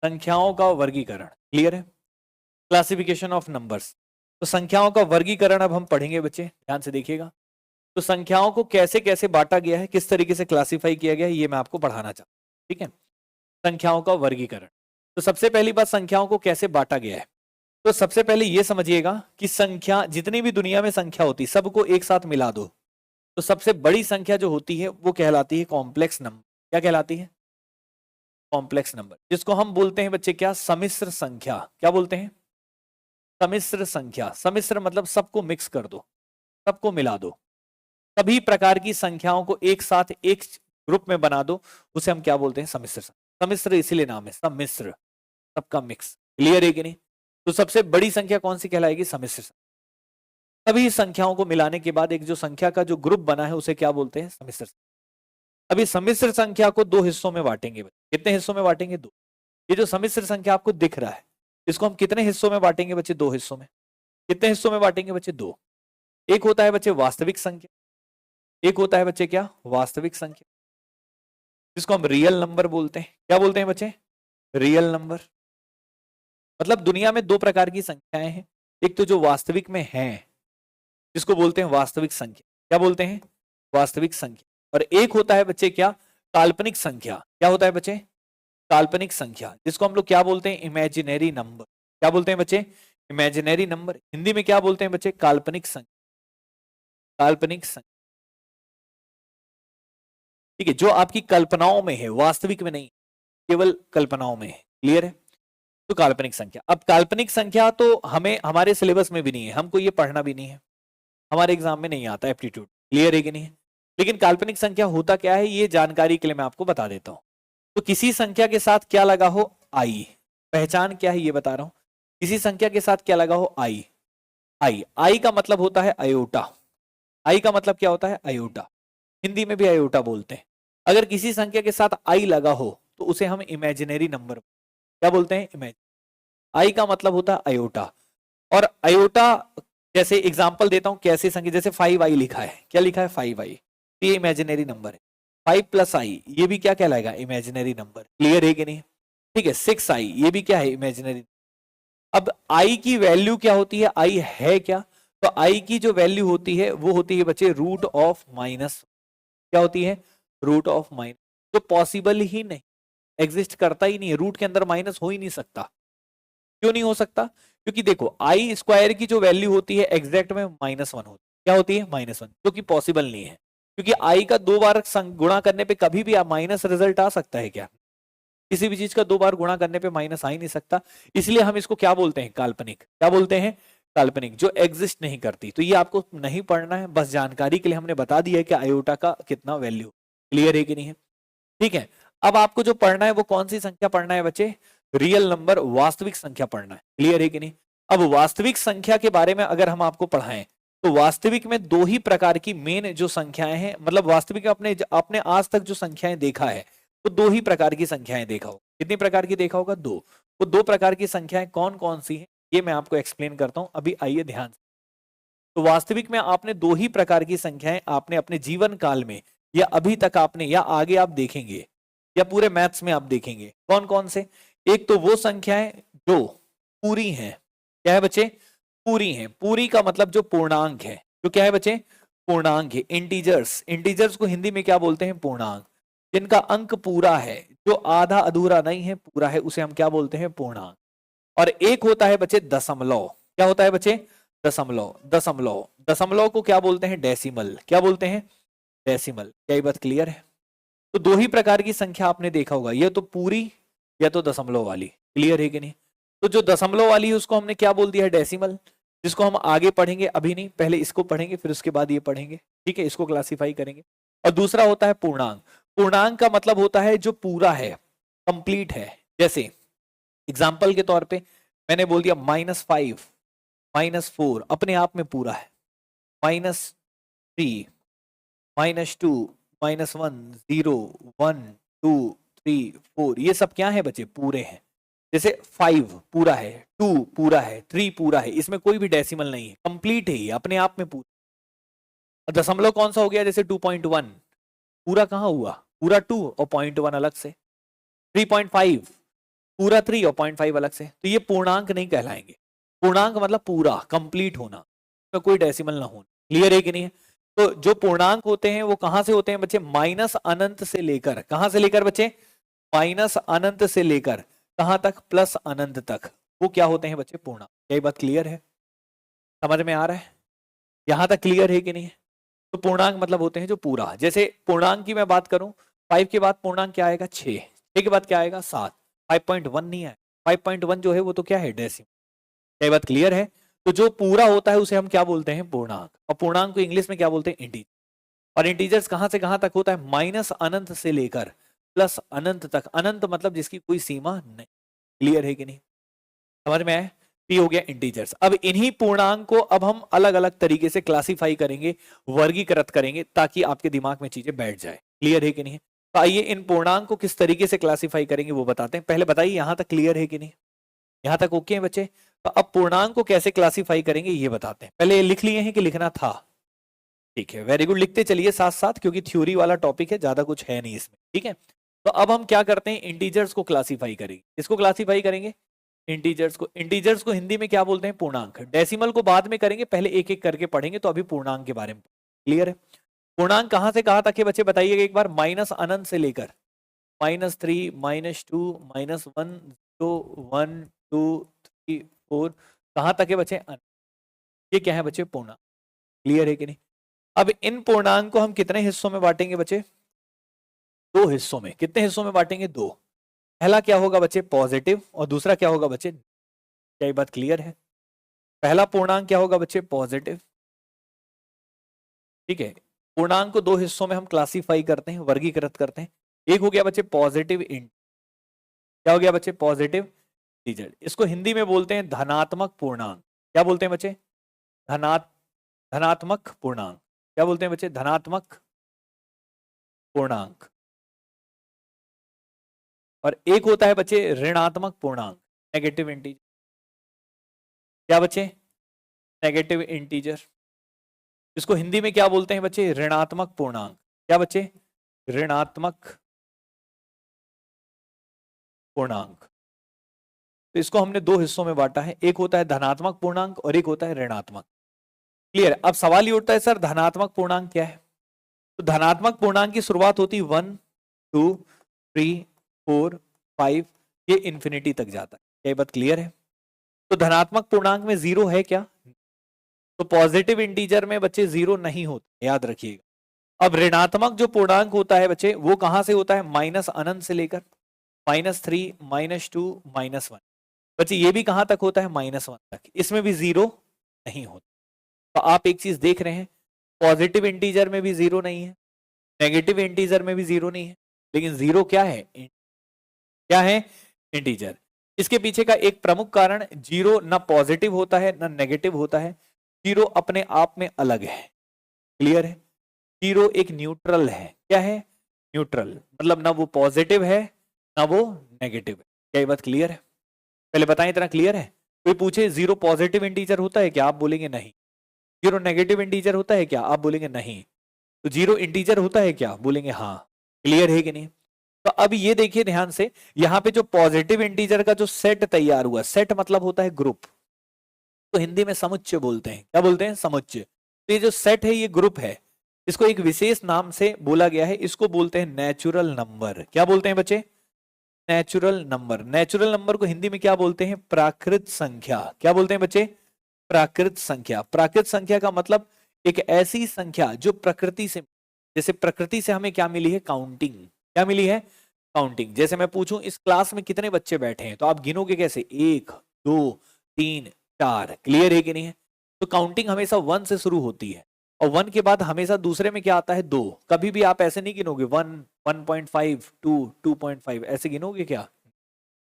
संख्याओं का वर्गीकरण। क्लियर है? Classification of numbers. तो संख्याओं का वर्गीकरण अब हम पढ़ेंगे बच्चे, ध्यान से देखिएगा। तो संख्याओं को कैसे कैसे बांटा गया है, किस तरीके से क्लासिफाई किया गया है, ये मैं आपको पढ़ाना चाहता हूं। ठीक है, संख्याओं का वर्गीकरण। तो सबसे पहली बात, संख्याओं को कैसे बांटा गया है। तो सबसे पहले यह समझिएगा कि संख्या, जितनी भी दुनिया में संख्या होती, सबको एक साथ मिला दो, तो सबसे बड़ी संख्या जो होती है वो कहलाती है कॉम्प्लेक्स नंबर। क्या कहलाती है? कॉम्प्लेक्स नंबर, जिसको हम बोलते हैं बच्चे क्या? सम्मिश्र संख्या। क्या बोलते हैं? सम्मिश्र संख्या। सम्मिश्र मतलब सबको मिक्स कर दो, सबको मिला दो, सभी प्रकार की संख्याओं को एक साथ एक ग्रुप में बना दो, उसे हम क्या बोलते हैं? सम्मिश्र संख्या। सम्मिश्र इसीलिए नाम है, सम्मिश्र, सबका मिक्स। क्लियर है कि नहीं? तो सबसे बड़ी संख्या कौन सी कहलाएगी? सम्मिश्र संख्या। सभी संख्याओं को मिलाने के बाद एक जो संख्या का जो ग्रुप बना है उसे क्या बोलते हैं? सम्मिश्र संख्या। अभी सम्मिश्र संख्या को दो हिस्सों में बांटेंगे। कितने हिस्सों में बांटेंगे? दो। ये जो सम्मिश्र संख्या आपको दिख रहा है, इसको हम कितने हिस्सों में बांटेंगे बच्चे? दो हिस्सों में। कितने हिस्सों में बांटेंगे बच्चे? दो। एक होता है बच्चे वास्तविक संख्या, एक होता है बच्चे क्या? वास्तविक संख्या, जिसको हम रियल नंबर बोलते हैं। क्या बोलते हैं बच्चे? Real number. मतलब दुनिया में दो प्रकार की संख्याएं हैं, एक तो जो वास्तविक में है, जिसको बोलते हैं वास्तविक संख्या। क्या बोलते हैं? वास्तविक संख्या। और एक होता है बच्चे क्या? काल्पनिक संख्या। क्या होता है बच्चे? काल्पनिक संख्या, जिसको हम लोग क्या बोलते हैं, इमेजिनरी नंबर। क्या बोलते हैं बच्चे, इमेजिनरी नंबर। हिंदी में क्या बोलते हैं बच्चे, काल्पनिक संख्या। काल्पनिक संख्या, ठीक है, जो आपकी कल्पनाओं में है, वास्तविक में नहीं, केवल कल्पनाओं में है। क्लियर है? तो काल्पनिक संख्या। अब काल्पनिक संख्या तो हमें हमारे सिलेबस में भी नहीं है, हमको ये पढ़ना भी नहीं है, हमारे एग्जाम में नहीं आता एप्टीट्यूड। क्लियर है कि नहीं? लेकिन काल्पनिक संख्या होता क्या है, ये जानकारी के लिए मैं आपको बता देता हूं। तो किसी संख्या के साथ क्या लगा हो, आई। पहचान क्या है ये बता रहा हूं। किसी संख्या के साथ क्या लगा हो, आई। आई, आई का मतलब होता है अयोटा। आई का मतलब क्या होता है, अयोटा। हिंदी में भी अयोटा बोलते हैं। अगर किसी संख्या के साथ आई लगा हो तो उसे हम इमेजिनरी नंबर क्या बोलते हैं, इमेज। आई का मतलब होता है अयोटा। और अयोटा, जैसे एग्जांपल देता हूं, कैसे संख्या, जैसे 5i लिखा है, क्या लिखा है, 5i, ये इमेजिनरी नंबर है। 5 प्लस आई, ये भी क्या कहलाएगा, इमेजिनरी नंबर। क्लियर है कि नहीं? ठीक है, 6i, ये भी क्या है, इमेजिनरी। अब आई की वैल्यू क्या होती है, आई है क्या, तो आई की जो वैल्यू होती है वो होती है बच्चे रूट ऑफ माइनस। क्या होती है, रूट ऑफ माइनस। तो पॉसिबल ही नहीं, एग्जिस्ट करता ही नहीं है, रूट के अंदर माइनस हो ही नहीं सकता। क्यों नहीं हो सकता, क्योंकि देखो आई स्क्वायर की जो वैल्यू होती है एग्जैक्ट में -1 होती है। क्या होती है, -1, जो कि पॉसिबल नहीं है, क्योंकि आई का 2 बार गुणा करने पे कभी भी माइनस रिजल्ट आ सकता है क्या, किसी भी चीज का 2 बार गुणा करने पे माइनस आ ही नहीं सकता। इसलिए हम इसको क्या बोलते हैं, काल्पनिक। क्या बोलते हैं, काल्पनिक, जो एग्जिस्ट नहीं करती। तो ये आपको नहीं पढ़ना है, बस जानकारी के लिए हमने बता दिया है कि आयोटा का कितना वैल्यू। क्लियर है कि नहीं है? ठीक है, अब आपको जो पढ़ना है वो कौन सी संख्या पढ़ना है बच्चे, रियल नंबर, वास्तविक संख्या पढ़ना है। क्लियर है कि नहीं? अब वास्तविक संख्या के बारे में अगर हम आपको पढ़ाएं तो वास्तविक में 2 ही प्रकार की मेन जो संख्याएं हैं, मतलब वास्तविक में आपने आज तक जो संख्याएं देखा है तो 2 ही प्रकार की संख्याएं देखा होगा। कितनी प्रकार की देखा होगा, 2। वो 2 प्रकार की संख्याएं कौन कौन सी हैं ये मैं आपको एक्सप्लेन करता हूं। अभी आइए ध्यान से। तो वास्तविक में आपने 2 ही प्रकार की संख्याएं आपने अपने जीवन काल में, या अभी तक आपने, या आगे आप देखेंगे, या पूरे मैथ्स में आप देखेंगे। कौन कौन से, एक तो वो संख्याएं जो पूरी हैं। क्या है बच्चे, पूरी हैं। पूरी का मतलब जो पूर्णांक है, जो क्या है बच्चे, पूर्णांक है। इंटीजर्स, इंटीजर्स को हिंदी में क्या बोलते हैं, पूर्णांक। जिनका अंक पूरा है, जो आधा अधूरा नहीं है, पूरा है, उसे हम क्या बोलते हैं, पूर्णांक। और एक होता है बच्चे दशमलव। क्या होता है बच्चे, दशमलव। दशमलव, दशमलव को क्या बोलते हैं, डेसिमल। क्या बोलते हैं, डेसिमल। क्या ये बात क्लियर है? तो 2 ही प्रकार की संख्या आपने देखा होगा, ये तो पूरी या तो दशमलव वाली। क्लियर है कि नहीं? तो जो दशमलव वाली है उसको हमने क्या बोल दिया है, डेसिमल, जिसको हम आगे पढ़ेंगे, अभी नहीं, पहले इसको पढ़ेंगे फिर उसके बाद ये पढ़ेंगे। ठीक है, इसको क्लासिफाई करेंगे। और दूसरा होता है पूर्णांक। पूर्णांक का मतलब होता है जो पूरा है, कंप्लीट है। जैसे एग्जाम्पल के तौर पे मैंने बोल दिया -5, -4 अपने आप में पूरा है, -3, -2, -1, 0, 1, 2, 3, 4, ये सब क्या है बच्चे, पूरे हैं। जैसे 5 पूरा है, 2 पूरा है, 3 पूरा है, इसमें कोई भी डेसिमल नहीं है, कंप्लीट है, ये अपने आप में पूरा। दशमलव कौन सा हो गया, जैसे 2.1 पूरा कहाँ हुआ, पूरा 2 और 0.1 अलग से। 3.5 पूरा 3 और 0.5 अलग से। तो ये पूर्णांक नहीं कहलाएंगे। पूर्णांक मतलब पूरा, कंप्लीट होना, तो कोई डेसिमल ना होना। क्लियर है कि नहीं है? तो जो पूर्णांक होते हैं वो कहां से होते हैं बच्चे, माइनस अनंत से लेकर, कहां से लेकर बच्चे, माइनस अनंत से लेकर कहां तक, प्लस अनंत तक, वो क्या होते हैं बच्चे, पूर्णांक। क्या ये बात क्लियर है, समझ में आ रहा है, यहां तक क्लियर है कि नहीं है? तो पूर्णांक मतलब होते हैं जो पूरा। जैसे पूर्णांक की मैं बात करूं, 5 के बाद पूर्णांक क्या आएगा, 6, 6 के बाद क्या आएगा, 7, 5.1 नहीं है, 5.1 जो है वो तो क्या है, डेसिमल। क्या ये बात क्लियर है? तो जो पूरा होता है उसे हम क्या बोलते हैं, पूर्णांक। और पूर्णांक को इंग्लिश में क्या बोलते हैं, इंटीजर। और इंटीजर्स कहां से कहां तक होता है, माइनस अनंत से लेकर प्लस अनंत तक। अनंत मतलब जिसकी कोई सीमा नहीं। क्लियर है कि नहीं, समझ में आया? ये हो गया इंटीजर्स। अब इन्हीं पूर्णांक को अब हम अलग अलग तरीके से क्लासिफाई करेंगे, वर्गीकृत करेंगे, ताकि आपके दिमाग में चीजें बैठ जाए। क्लियर है कि नहीं? तो आइए इन पूर्णांक को किस तरीके से क्लासिफाई करेंगे वो बताते हैं। पहले बताइए यहां तक क्लियर है कि नहीं, यहां तक ओके है बच्चे? तो अब पूर्णांक को कैसे क्लासिफाई करेंगे ये बताते हैं। पहले ये लिख लिए हैं कि लिखना था? ठीक है, वेरी गुड, लिखते चलिए साथ साथ, क्योंकि थ्योरी वाला टॉपिक है, ज्यादा कुछ है नहीं इसमें। ठीक है, तो अब हम क्या करते हैं, इंटीजर्स को क्लासिफाई करेंगे। इसको क्लासिफाई करेंगे, इंटीजर्स को। इंटीजर्स को हिंदी में क्या बोलते हैं, पूर्णांक। डेसिमल को बाद में करेंगे, पहले एक एक करके पढ़ेंगे। तो अभी पूर्णांक के बारे में क्लियर है? पूर्णांक कहां से कहां तक है बच्चे बताइएगा एक बार, माइनस अनंत से लेकर, -3 -2 -1 0 1 2 3 4 कहां तक है बच्चे? ये क्या है बच्चे? पूर्णांक। क्लियर है कि नहीं? अब इन पूर्णांक को हम कितने हिस्सों में बांटेंगे बच्चे? दो हिस्सों में। कितने हिस्सों में बांटेंगे? दो। पहला क्या होगा बच्चे? पॉजिटिव, और दूसरा क्या होगा बच्चे? क्या ये बात क्लियर है? पहला पूर्णांक क्या होगा बच्चे? पॉजिटिव। ठीक है, पूर्णांक को दो हिस्सों में हम क्लासिफाई करते हैं, वर्गीकृत करते हैं। एक हो गया बच्चे पॉजिटिव इंट, क्या हो गया बच्चे? Positive integer. इसको हिंदी में बोलते हैं धनात्मक पूर्णांक। क्या बोलते हैं बच्चे? धनात्मक पूर्णांक। क्या बोलते हैं बच्चे? धनात्मक पूर्णांक। और एक होता है बच्चे ऋणात्मक पूर्णांक, नेगेटिव इंटीजर। क्या बच्चे? Negative integer. इसको हिंदी में क्या बोलते हैं बच्चे? ऋणात्मक पूर्णांक। क्या बच्चे? ऋणात्मक पूर्णांक। तो इसको हमने दो हिस्सों में बांटा है, एक होता है धनात्मक पूर्णांक और एक होता है ऋणात्मक। क्लियर? अब सवाल ये उठता है सर धनात्मक पूर्णांक क्या है? तो धनात्मक पूर्णांक की शुरुआत होती 1 2 3 4 5, ये इंफिनिटी तक जाता है। क्या ये बात क्लियर है? तो धनात्मक पूर्णांक में जीरो है क्या? तो पॉजिटिव इंटीजर में बच्चे जीरो नहीं होता, याद रखिएगा। अब ऋणात्मक जो पूर्णांक होता है बच्चे, वो कहां से होता है? माइनस अनंत से लेकर -3 -2 -1। बच्चे ये भी कहां तक होता है? -1 तक। इसमें भी जीरो नहीं होता। तो आप एक चीज देख रहे हैं, पॉजिटिव इंटीजर में भी जीरो नहीं है, नेगेटिव इंटीजर में भी जीरो नहीं है, लेकिन जीरो क्या है? क्या है? इंटीजर। इसके पीछे का एक प्रमुख कारण, जीरो ना पॉजिटिव होता है ना नेगेटिव होता है, जीरो अपने आप में अलग है। क्लियर है? जीरो एक न्यूट्रल है। क्या है? न्यूट्रल, मतलब ना वो पॉजिटिव है ना वो नेगेटिव है। क्या ये बात क्लियर है? पहले बताएं, इतना क्लियर है? कोई पूछे जीरो पॉजिटिव इंटीजर होता है क्या? आप बोलेंगे नहीं। जीरो नेगेटिव इंटीजर होता है क्या? आप बोलेंगे नहीं। तो जीरो इंटीजर होता है क्या? बोलेंगे हाँ। क्लियर है कि नहीं? तो अब ये देखिए ध्यान से, यहां पे जो पॉजिटिव इंटीजर का जो सेट तैयार हुआ, सेट मतलब होता है ग्रुप, तो हिंदी में समुच्चय बोलते हैं। क्या बोलते हैं? समुच्चय। तो ये जो सेट है ये ग्रुप है, इसको एक विशेष नाम से बोला गया है, इसको बोलते हैं नेचुरल नंबर। क्या बोलते हैं बच्चे? Natural number. नेचुरल नंबर को हिंदी में क्या बोलते हैं? प्राकृत संख्या। क्या बोलते हैं बच्चे? प्राकृत संख्या। प्राकृत संख्या का मतलब एक ऐसी संख्या जो प्रकृति से, जैसे प्रकृति से हमें क्या मिली है? काउंटिंग। क्या मिली है? काउंटिंग। जैसे मैं पूछूं इस क्लास में कितने बच्चे बैठे हैं, तो आप गिनोगे कैसे? 1 2 3 4। क्लियर है कि नहीं है? तो काउंटिंग हमेशा 1 से शुरू होती है, और 1 के बाद हमेशा दूसरे में क्या आता है? 2। कभी भी आप ऐसे नहीं गिनोगे 1 1.5 2 2.5 ऐसे गिनोगे क्या?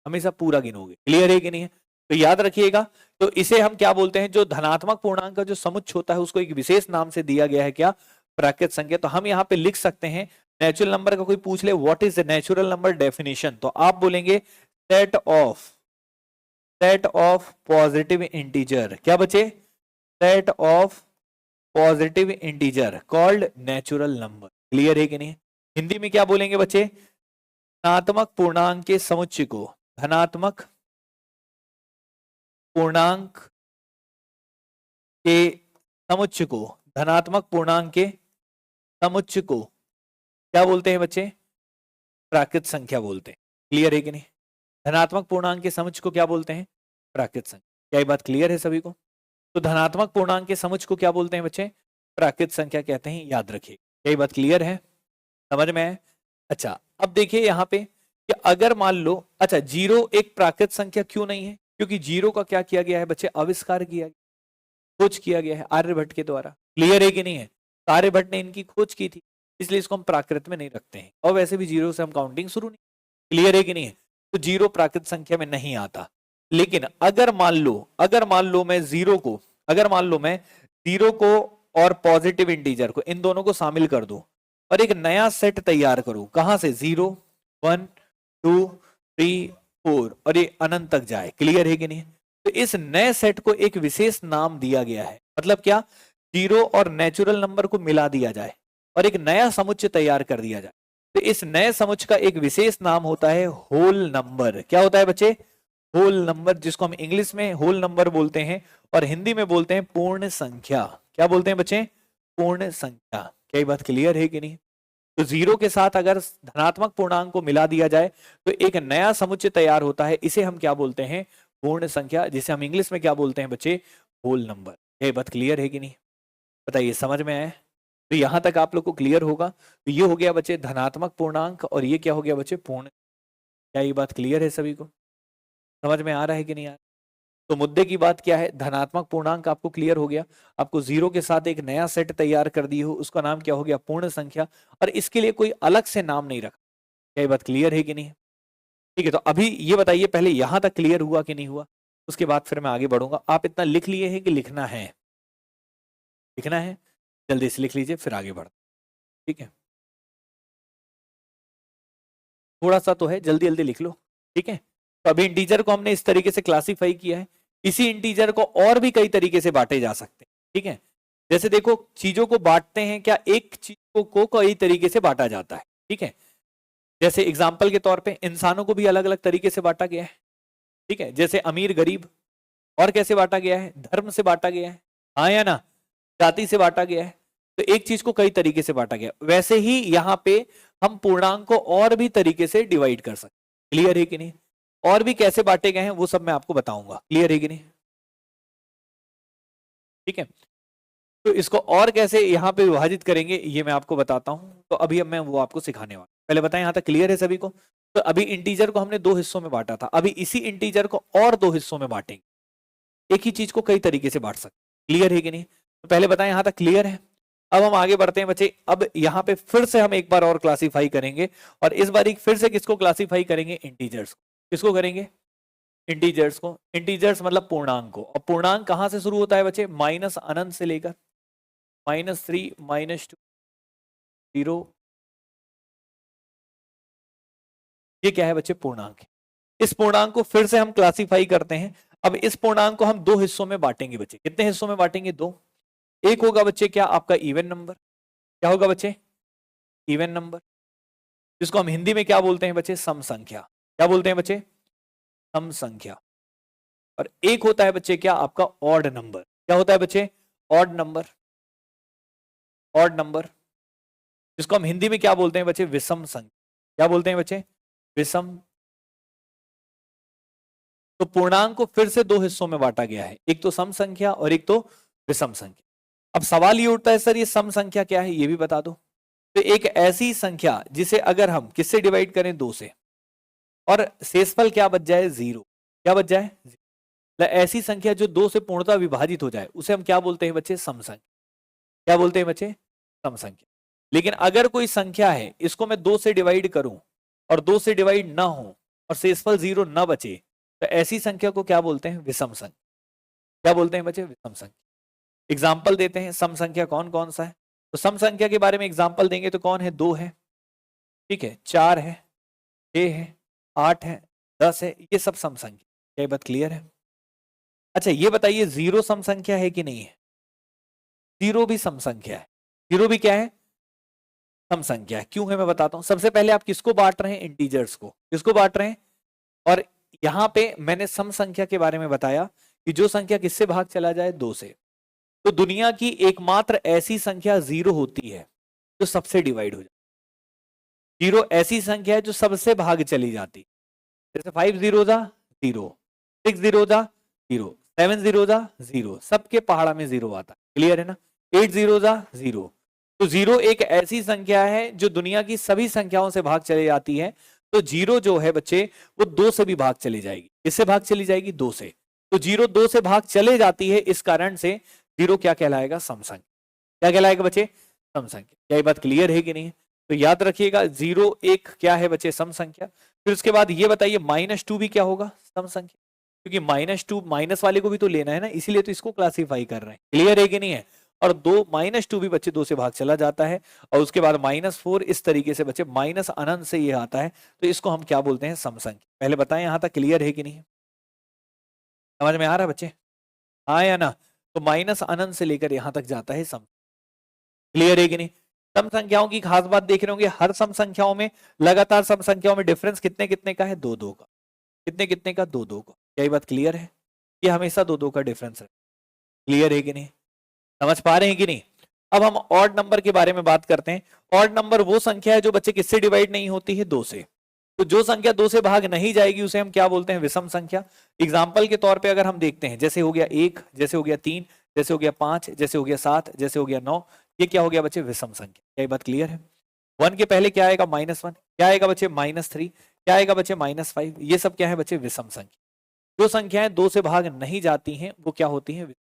हमेशा पूरा गिनोगे। क्लियर है कि नहीं है? तो याद रखिएगा। तो इसे हम क्या बोलते हैं? जो धनात्मक पूर्णांक का जो समुच्चय होता है उसको एक विशेष नाम से दिया गया है, क्या? प्राकृत संख्या। तो हम यहाँ पे लिख सकते हैं, नेचुरल नंबर का कोई पूछ ले what is the natural number definition, तो आप बोलेंगे सेट ऑफ पॉजिटिव इंटीजर। क्या बचे? Set of positive integer called natural number. Clear है कि नहीं? हिंदी में क्या बोलेंगे बच्चे? धनात्मक पूर्णांक के समुच्चय को, धनात्मक पूर्णांक के समुच्चय को, धनात्मक पूर्णांक के समुच्चय को क्या बोलते हैं बच्चे? प्राकृत संख्या बोलते हैं। क्लियर है कि नहीं? धनात्मक पूर्णांक के समुच्चय को क्या बोलते हैं? प्राकृत संख्या। क्या ये बात क्लियर है सभी को? तो धनात्मक पूर्णांक के समुच्चय को क्या बोलते हैं बच्चे? प्राकृत संख्या कहते हैं। याद रखिए। क्या ये बात क्लियर है? समझ में है? अच्छा, अब देखिए यहाँ पे कि अगर मान लो, अच्छा जीरो एक प्राकृत संख्या क्यों नहीं है? क्योंकि जीरो का क्या किया गया है बच्चे? आविष्कार किया गया, खोज किया गया है आर्यभट्ट के द्वारा। क्लियर है कि नहीं है? तो आर्यभट्ट ने इनकी खोज की थी, इसलिए इसको हम प्राकृत में नहीं रखते हैं, और वैसे भी जीरो से हम काउंटिंग शुरू नहीं। क्लियर है कि नहीं है? तो जीरो प्राकृत संख्या में नहीं आता। लेकिन अगर मान लो मैं जीरो को, अगर मान लो मैं जीरो को और पॉजिटिव इंटीजर को, इन दोनों को शामिल कर दूं और एक नया सेट तैयार करूं, कहां से? 0 1 2 3 4 और ये अनंत तक जाए। क्लियर है कि नहीं? तो इस नए सेट को एक विशेष नाम दिया गया है। मतलब क्या? जीरो और नेचुरल नंबर को मिला दिया जाए और एक नया समुच्चय तैयार कर दिया जाए। तो इस नए समुच्चय का एक विशेष नाम होता है होल नंबर। क्या होता है बच्चे? होल नंबर, जिसको हम इंग्लिश में होल नंबर बोलते हैं और हिंदी में बोलते हैं पूर्ण संख्या। क्या बोलते हैं बच्चे? पूर्ण संख्या। क्या ये बात क्लियर है कि नहीं? तो जीरो के साथ अगर धनात्मक पूर्णांक को मिला दिया जाए तो एक नया समुच्चय तैयार होता है, इसे हम क्या बोलते हैं? पूर्ण संख्या, जिसे हम इंग्लिश में क्या बोलते हैं बच्चे? Whole number. ये बात क्लियर है कि नहीं? बताइए, समझ में आया? तो यहां तक आप लोग को क्लियर होगा। तो ये हो गया बच्चे धनात्मक पूर्णांक, और ये क्या हो गया बच्चे? पूर्ण। क्या ये बात क्लियर है सभी को? समझ में आ रहा है कि नहीं आ रहा? तो मुद्दे की बात क्या है? धनात्मक पूर्णांक आपको क्लियर हो गया। आपको जीरो के साथ एक नया सेट तैयार कर दी हो, उसका नाम क्या हो गया? पूर्ण संख्या। और इसके लिए कोई अलग से नाम नहीं रखा। क्या ये बात क्लियर है कि नहीं? ठीक है, तो अभी ये बताइए पहले यहां तक क्लियर हुआ कि नहीं हुआ, उसके बाद फिर मैं आगे बढ़ूंगा। आप इतना लिख लिए हैं कि लिखना है? लिखना है, जल्दी से लिख लीजिए फिर आगे बढ़। ठीक है, थोड़ा सा तो है, जल्दी जल्दी लिख लो। ठीक है, तो अभी इंटीजर को हमने इस तरीके से क्लासिफाई किया है। इसी इंटीजर को और भी कई तरीके से बांटे जा सकते हैं। ठीक है, जैसे देखो, चीजों को बांटते हैं क्या? एक चीज को कई तरीके से बांटा जाता है। ठीक है, जैसे एग्जाम्पल के तौर पे इंसानों को भी अलग अलग तरीके से बांटा गया है। ठीक है, जैसे अमीर गरीब, और कैसे बांटा गया है? धर्म से बांटा गया है, हाँ या ना? जाति से बांटा गया है। तो एक चीज को कई तरीके से बांटा गया, वैसे ही यहाँ पे हम पूर्णांक को और भी तरीके से डिवाइड कर सकते। क्लियर है कि नहीं? और भी कैसे बांटे गए हैं वो सब मैं आपको बताऊंगा। क्लियर है कि नहीं? ठीक है, तो इसको और कैसे यहाँ पे विभाजित करेंगे ये मैं आपको बताता हूँ। तो अभी अब मैं वो आपको सिखाने वाला। पहले बताएं यहाँ तक क्लियर है सभी को? तो अभी इंटीजर को हमने दो हिस्सों में बांटा था, अभी इसी इंटीजर को और दो हिस्सों में बांटेंगे। एक ही चीज को कई तरीके से बांट सकते। क्लियर है कि नहीं? तो पहले बताएं यहाँ तक क्लियर है? अब हम आगे बढ़ते हैं बच्चे। अब यहाँ पे फिर से हम एक बार और क्लासिफाई करेंगे, और इस बार फिर से किसको क्लासिफाई करेंगे? इंटीजर्स को। किसको करेंगे? इंटीजर्स को। इंटीजर्स मतलब पूर्णांक को। और पूर्णांक कहां से शुरू होता है बच्चे? माइनस अनंत से लेकर -3, -2, 0। ये क्या है बच्चे? पूर्णांक है। इस पूर्णांक को फिर से हम क्लासिफाई करते हैं। अब इस पूर्णांक को हम दो हिस्सों में बांटेंगे बच्चे। कितने हिस्सों में बांटेंगे? दो। एक होगा बच्चे क्या? आपका इवन नंबर। क्या होगा बच्चे? इवन नंबर, जिसको हम हिंदी में क्या बोलते हैं बच्चे? सम संख्या। क्या बोलते हैं बच्चे? सम संख्या। और एक होता है बच्चे क्या? आपका ऑड नंबर। क्या होता है बच्चे? Odd number. ऑड नंबर, जिसको हम हिंदी में क्या बोलते हैं बच्चे? विषम संख्या। क्या बोलते हैं बच्चे? विषम। तो पूर्णांक को फिर से दो हिस्सों में बांटा गया है, एक तो सम संख्या और एक तो विषम संख्या। अब सवाल ये उठता है, सर ये सम संख्या क्या है, ये भी बता दो। तो एक ऐसी संख्या जिसे अगर हम किससे डिवाइड करें? दो से, और शेषफल क्या बच जाए? जीरो। क्या बच जाए? ऐसी संख्या जो दो से पूर्णतः विभाजित हो जाए उसे हम क्या बोलते हैं बच्चे? सम संख्या। क्या बोलते हैं बच्चे? सम संख्या। लेकिन अगर कोई संख्या है, इसको मैं दो से डिवाइड करूं और दो से डिवाइड ना हो और शेषफल जीरो ना बचे, तो ऐसी संख्या को क्या बोलते हैं? विषम संख्या। क्या बोलते हैं बच्चे? विषम संख्या। एग्जाम्पल देते हैं, सम संख्या कौन कौन सा है। तो सम संख्या के बारे में एग्जाम्पल देंगे तो कौन है? दो है, ठीक है, चार है, 6 है, 8 है, 10 है, ये सब सम संख्या। क्या ये बात क्लियर है? अच्छा ये बताइए, जीरो सम संख्या है कि नहीं है? जीरो भी सम संख्या है। जीरो भी क्या है? सम संख्या है। क्यों है मैं बताता हूं। सबसे पहले आप किसको बांट रहे हैं? इंटीजर्स को। किसको बांट रहे हैं? और यहां पे मैंने सम संख्या के बारे में बताया कि जो संख्या किससे भाग चला जाए? दो से। तो दुनिया की एकमात्र ऐसी संख्या जीरो होती है जो सबसे डिवाइड हो जाए। जीरो ऐसी संख्या है जो सबसे भाग चली जाती। जैसे 5 जीरो जा 0, 6 जीरो जा 0, 7 जीरो जा 0, सबके पहाड़ा में जीरो आता है। क्लियर है ना? 8 जीरो जा 0। तो जीरो एक ऐसी संख्या है जो दुनिया की सभी संख्याओं से भाग चली जाती है। तो जीरो जो है बच्चे, वो दो से भी भाग चली जाएगी। किससे भाग चली जाएगी? दो से। तो जीरो दो से भाग चले जाती है, इस कारण से जीरो क्या कहलाएगा? सम संख्या। क्या कहलाएगा बच्चे? सम संख्या। क्या ये बात क्लियर है कि नहीं? तो याद रखिएगा, जीरो एक क्या है बच्चे? सम संख्या। फिर उसके बाद ये बताइए, -2 भी क्या होगा? सम संख्या। क्योंकि -2 माइनस वाले को भी तो लेना है ना, इसीलिए तो इसको क्लासिफाई कर रहे हैं। क्लियर है कि नहीं है? और दो -2 भी बच्चे दो से भाग चला जाता है। और उसके बाद -4, इस तरीके से बच्चे माइनस अनंत से ये आता है। तो इसको हम क्या बोलते हैं? सम संख्या। पहले बताएं यहां तक क्लियर है कि नहीं? समझ में आ रहा है बच्चे? हाँ या ना? तो माइनस अनंत से लेकर यहां तक जाता है सम। क्लियर है कि नहीं? सम संख्याओं की खास बात देख रहे होंगे, हर सम संख्याओं में, लगातार सम संख्याओं में डिफरेंस कितने कितने का है? दो दो का। कितने कितने का? दो दो का। क्या ये बात क्लियर है? ये हमेशा दो दो का डिफरेंस है। क्लियर है कि नहीं? समझ पा रहे हैं कि नहीं? अब हम ऑड नंबर के बारे में बात करते हैं। ऑड नंबर वो संख्या है जो बच्चे किससे डिवाइड नहीं होती है, 2 से। तो जो संख्या 2 से भाग नहीं जाएगी उसे हम क्या बोलते हैं, विषम संख्या। एग्जाम्पल के तौर पे अगर हम देखते हैं, जैसे हो गया 1, जैसे हो गया 3, जैसे हो गया 5, जैसे हो गया 7, जैसे हो गया 9, ये क्या हो गया बच्चे, विषम संख्या। क्या ये बात क्लियर है? 1 के पहले क्या आएगा, -1, क्या आएगा बच्चे, -3, क्या आएगा बच्चे, -5, ये सब क्या है बच्चे, विषम संख्या। जो संख्याएं 2 से भाग नहीं जाती हैं वो क्या होती हैं।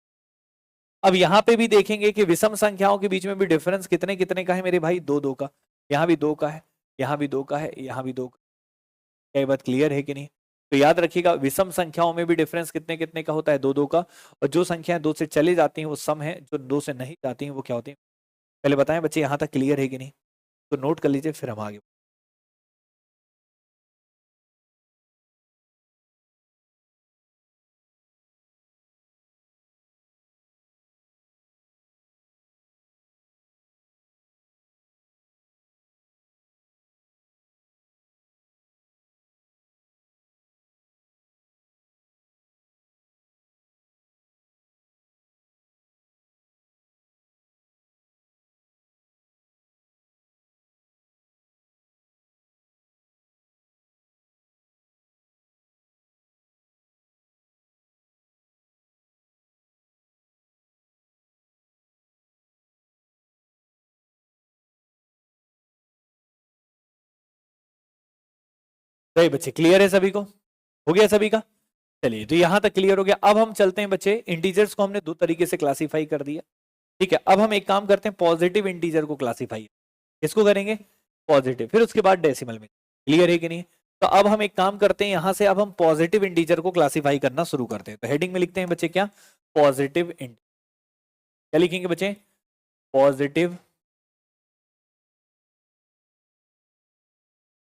अब यहां पे भी देखेंगे कि विषम संख्याओं के बीच में भी डिफरेंस कितने कितने का है मेरे भाई, 2 का। यहाँ भी 2 का है, यहाँ भी 2 का है, यहाँ भी 2 का। क्या ये बात क्लियर है कि नहीं? तो याद रखिएगा, विषम संख्याओं में भी डिफरेंस कितने कितने का होता है, 2 का। और जो संख्याएं 2 से चली जाती हैं वो सम है, जो 2 से नहीं जाती हैं वो क्या होती है। पहले बताएं बच्चे, यहां तक क्लियर है कि नहीं? तो नोट कर लीजिए, फिर हम आगे। सही बच्चे, क्लियर है सभी को? हो गया सभी का? चलिए, तो यहां तक क्लियर हो गया। अब हम चलते हैं बच्चे, इंटीजर्स को हमने 2 तरीके से क्लासिफाई कर दिया। ठीक है, अब हम एक काम करते हैं, पॉजिटिव इंटीजर को क्लासिफाई इसको करेंगे, पॉजिटिव, फिर उसके बाद डेसिमल में। क्लियर है कि नहीं? तो अब हम एक काम करते हैं, यहां से अब हम पॉजिटिव इंटीजर को क्लासिफाई करना शुरू करते हैं। तो हेडिंग में लिखते हैं बच्चे क्या, पॉजिटिव इंटीजर। क्या लिखेंगे बच्चे, पॉजिटिव।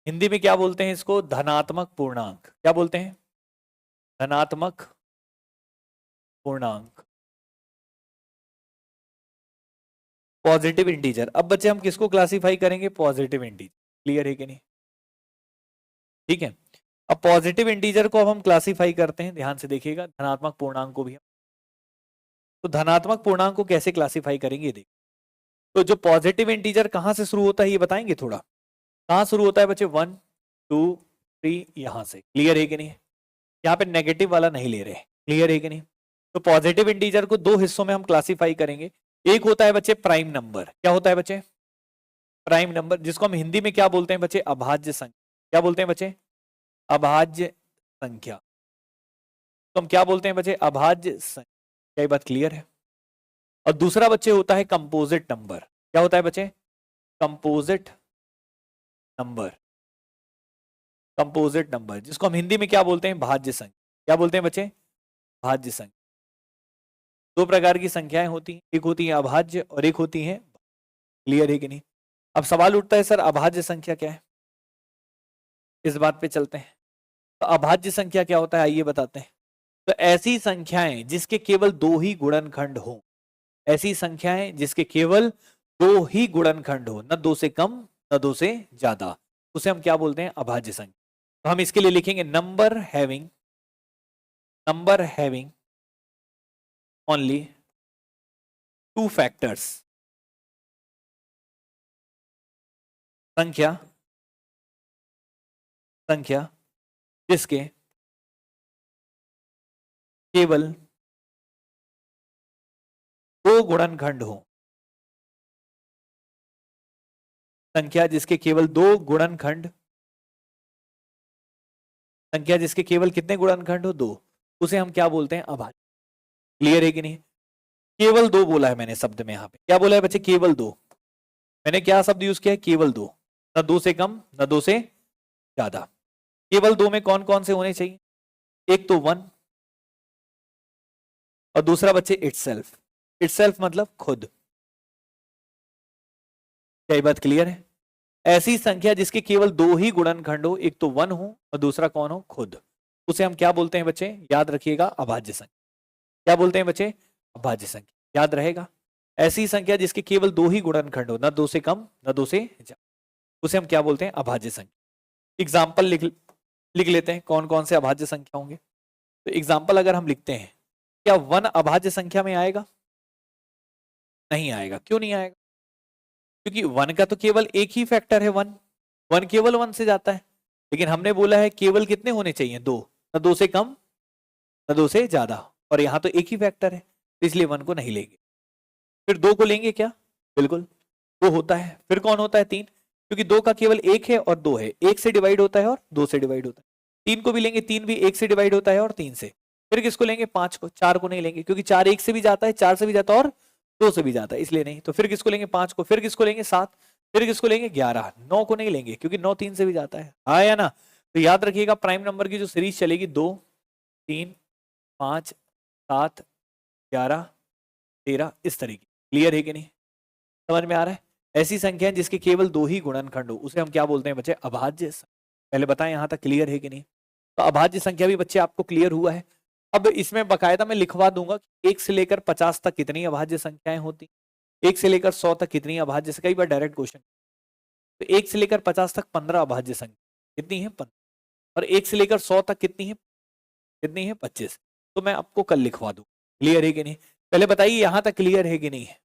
हिंदी में क्या बोलते हैं इसको, धनात्मक पूर्णांक। क्या बोलते हैं, धनात्मक पूर्णांक, पॉजिटिव इंटीजर। अब बच्चे हम किसको क्लासिफाई करेंगे, पॉजिटिव इंटीजर। क्लियर है कि नहीं? ठीक है, अब पॉजिटिव इंटीजर को अब हम क्लासिफाई करते हैं, ध्यान से देखिएगा, धनात्मक पूर्णांक को भी। तो धनात्मक पूर्णांक को कैसे क्लासिफाई करेंगे, देखिए। तो जो पॉजिटिव इंटीजर कहां से शुरू होता है ये बताएंगे थोड़ा। कहां शुरू होता है बच्चे, 1 2 3, यहां से। क्लियर है कि नहीं? यहाँ पे नेगेटिव वाला नहीं ले रहे। क्लियर है कि नहीं? तो पॉजिटिव इंटीजर को 2 हिस्सों में हम क्लासिफाई करेंगे। एक होता है बच्चे प्राइम नंबर। क्या होता है बच्चे, प्राइम नंबर, जिसको हम हिंदी में क्या बोलते हैं बच्चे, अभाज्य संख्या। क्या बोलते हैं बच्चे, अभाज्य संख्या। तो हम क्या बोलते हैं बच्चे, अभाज्य संख्या। क्या ये बात क्लियर है? और दूसरा बच्चे होता है कंपोजिट नंबर। क्या होता है बच्चे, कंपोजिट नंबर। कंपोजिट नंबर, जिसको हम हिंदी में क्या बोलते हैं, भाज्य संख्या। क्या बोलते हैं बच्चे, भाज्य संख्या। 2 प्रकार की संख्याएं होती हैं, एक होती है अभाज्य और एक होती है। क्लियर है कि नहीं? अब सवाल उठता है, सर अभाज्य संख्या क्या है? इस बात पे चलते हैं। तो अभाज्य संख्या क्या होता है, आइए बताते हैं। तो ऐसी संख्याएं जिसके केवल 2 ही गुणनखंड हो, ऐसी संख्याएं जिसके केवल 2 ही गुणनखंड हो, न 2 से कम न 2 से ज्यादा, उसे हम क्या बोलते हैं, अभाज्य संख्या। तो हम इसके लिए लिखेंगे नंबर हैविंग ओनली 2 फैक्टर्स। संख्या जिसके केवल 2 गुणनखंड हो। संख्या जिसके केवल 2 गुणनखंड, संख्या जिसके केवल कितने गुणनखंड हो, 2, उसे हम क्या बोलते हैं, अभाज्य। क्लियर है कि नहीं? केवल 2 बोला है मैंने शब्द में, यहां पे क्या बोला है बच्चे, केवल 2। मैंने क्या शब्द यूज किया है, केवल 2, न 2 से कम न 2 से ज्यादा। केवल 2 में कौन कौन से होने चाहिए, एक तो 1 और दूसरा बच्चे इटसेल्फ। इटसेल्फ मतलब खुद। क्या ये बात क्लियर है? ऐसी संख्या जिसके केवल 2 ही गुणनखंड हो, एक तो 1 हो और दूसरा कौन हो, खुद, उसे हम क्या बोलते हैं बच्चे, याद रखिएगा, अभाज्य संख्या। क्या बोलते हैं बच्चे, अभाज्य संख्या। याद रहेगा, ऐसी संख्या जिसके केवल 2 ही गुणनखंड हो, न 2 से कम न 2 से ज्यादा, उसे हम क्या बोलते हैं, अभाज्य संख्या। एग्जाम्पल लिख लेते हैं, कौन कौन से अभाज्य संख्या होंगे। तो एग्जाम्पल अगर हम लिखते हैं, क्या 1 अभाज्य संख्या में आएगा, नहीं आएगा। क्यों नहीं आएगा? क्योंकि 1 का तो केवल एक ही फैक्टर है 1, 1 केवल 1 से जाता है, लेकिन हमने बोला है केवल कितने होने चाहिए? 2, ना 2 से कम ना 2 से ज्यादा, और यहाँ तो एक ही फैक्टर है, इसलिए 1 को नहीं लेंगे। फिर 2 को लेंगे क्या? बिल्कुल, 2 होता है। फिर कौन होता है? 3, क्योंकि 2 का केवल 1 है और 2 है, 1 से डिवाइड होता है और 2 से डिवाइड होता है। 3 को भी लेंगे, 3 भी 1 से डिवाइड होता है और 3 से। फिर किसको लेंगे? 5 को। 4 को नहीं लेंगे, क्योंकि 4 1 से भी जाता है, 4 से भी जाता है और 2 से भी जाता है, इसलिए नहीं। तो फिर किसको लेंगे? 5 को। फिर किसको लेंगे? 7। फिर किसको लेंगे? 11। 9 को नहीं लेंगे, क्योंकि 9 3 से भी जाता है। हाँ या ना? तो याद रखिएगा, प्राइम नंबर की जो सीरीज चलेगी 2 3 5 7 11 13, इस तरीके। क्लियर है कि नहीं? समझ में आ रहा है? ऐसी संख्या जिसके केवल 2 ही गुणनखंड हो, उसे हम क्या बोलते हैं बच्चे? अभाज्य संख्या। पहले बताएं यहां तक क्लियर है कि नहीं? तो अभाज्य संख्या भी बच्चे आपको क्लियर हुआ है। अब इसमें बकायदा मैं लिखवा दूंगा कि 1 से लेकर 50 तक कितनी अभाज्य संख्याएं होती, 1 से लेकर 100 तक कितनी अभाज्य से, कई बार डायरेक्ट क्वेश्चन। तो 1 से लेकर 50 तक 15 अभाज्य संख्या कितनी है? 15। और 1 से लेकर 100 तक कितनी है? 25। तो मैं आपको कल लिखवा दूं। क्लियर है कि नहीं? पहले बताइए यहां तक क्लियर है कि नहीं है?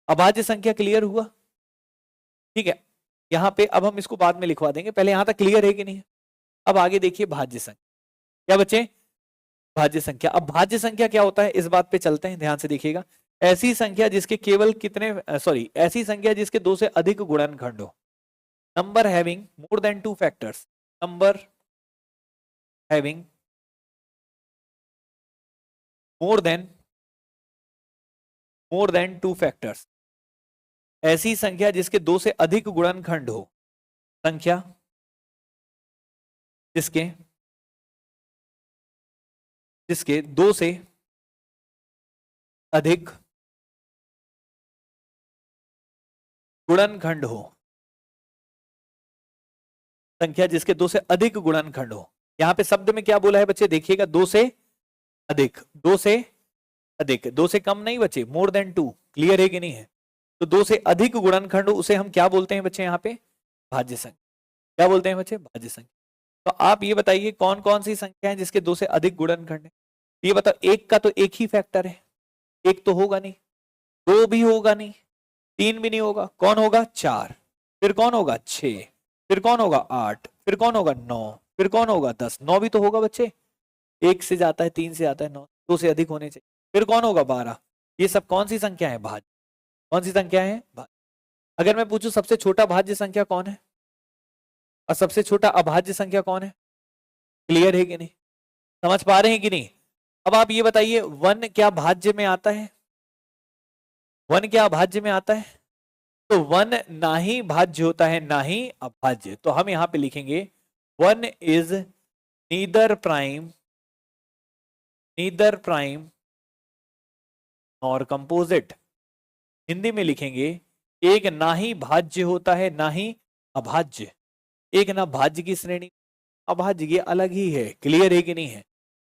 अभाज्य संख्या क्लियर हुआ? ठीक है, यहाँ पे अब हम इसको बाद में लिखवा देंगे, पहले यहां तक क्लियर है कि नहीं है? अब आगे देखिए भाज्य संख्या। क्या बच्चे? भाज्य संख्या। अब भाज्य संख्या क्या होता है, इस बात पे चलते हैं, ध्यान से देखिएगा। ऐसी संख्या जिसके केवल कितने ऐसी संख्या जिसके 2 से अधिक गुणनखंड हो। Number having more than 2 factors. Number having more than 2 factors. ऐसी संख्या जिसके 2 से अधिक गुणनखंड हो। संख्या जिसके 2 से अधिक गुणनखंड हो। संख्या जिसके 2 से अधिक गुणनखंड हो। यहां पे शब्द में क्या बोला है बच्चे? देखिएगा, 2 से अधिक, 2 से अधिक, 2 से कम नहीं बच्चे, मोर देन 2। क्लियर है कि नहीं है? तो 2 से अधिक गुणनखंड उसे हम क्या बोलते हैं बच्चे? यहाँ पे भाज्य संख्या। क्या बोलते हैं बच्चे? भाज्य संख्या। तो आप ये बताइए कौन कौन सी संख्या है जिसके 2 से अधिक गुणनखंड है? ये बताओ। 1 का तो एक ही फैक्टर है, 1 तो होगा नहीं, 2 भी होगा नहीं, 3 भी नहीं होगा, कौन होगा? 4। फिर कौन होगा? 6। फिर कौन होगा? 8। फिर कौन होगा? 9। फिर कौन होगा? 10। 9 भी तो होगा बच्चे, 1 से जाता है, 3 से आता है, 9 2 से अधिक होने चाहिए। फिर कौन होगा? 12। ये सब कौन सी संख्या है? भाज्य। कौन सी संख्या है? भाज्य। अगर मैं पूछूं सबसे छोटा भाज्य संख्या कौन है और सबसे छोटा अभाज्य संख्या कौन है? क्लियर है कि नहीं? समझ पा रहे हैं कि नहीं? अब आप ये बताइए, 1 क्या भाज्य में आता है? 1 क्या अभाज्य में आता है? तो 1 ना ही भाज्य होता है ना ही अभाज्य। तो हम यहां पे लिखेंगे 1 इज नीदर प्राइम और कंपोजिट। हिंदी में लिखेंगे, एक ना ही भाज्य होता है ना ही अभाज्य। एक ना भाज्य की श्रेणी, अभाज्य की अलग ही है। क्लियर है कि नहीं है?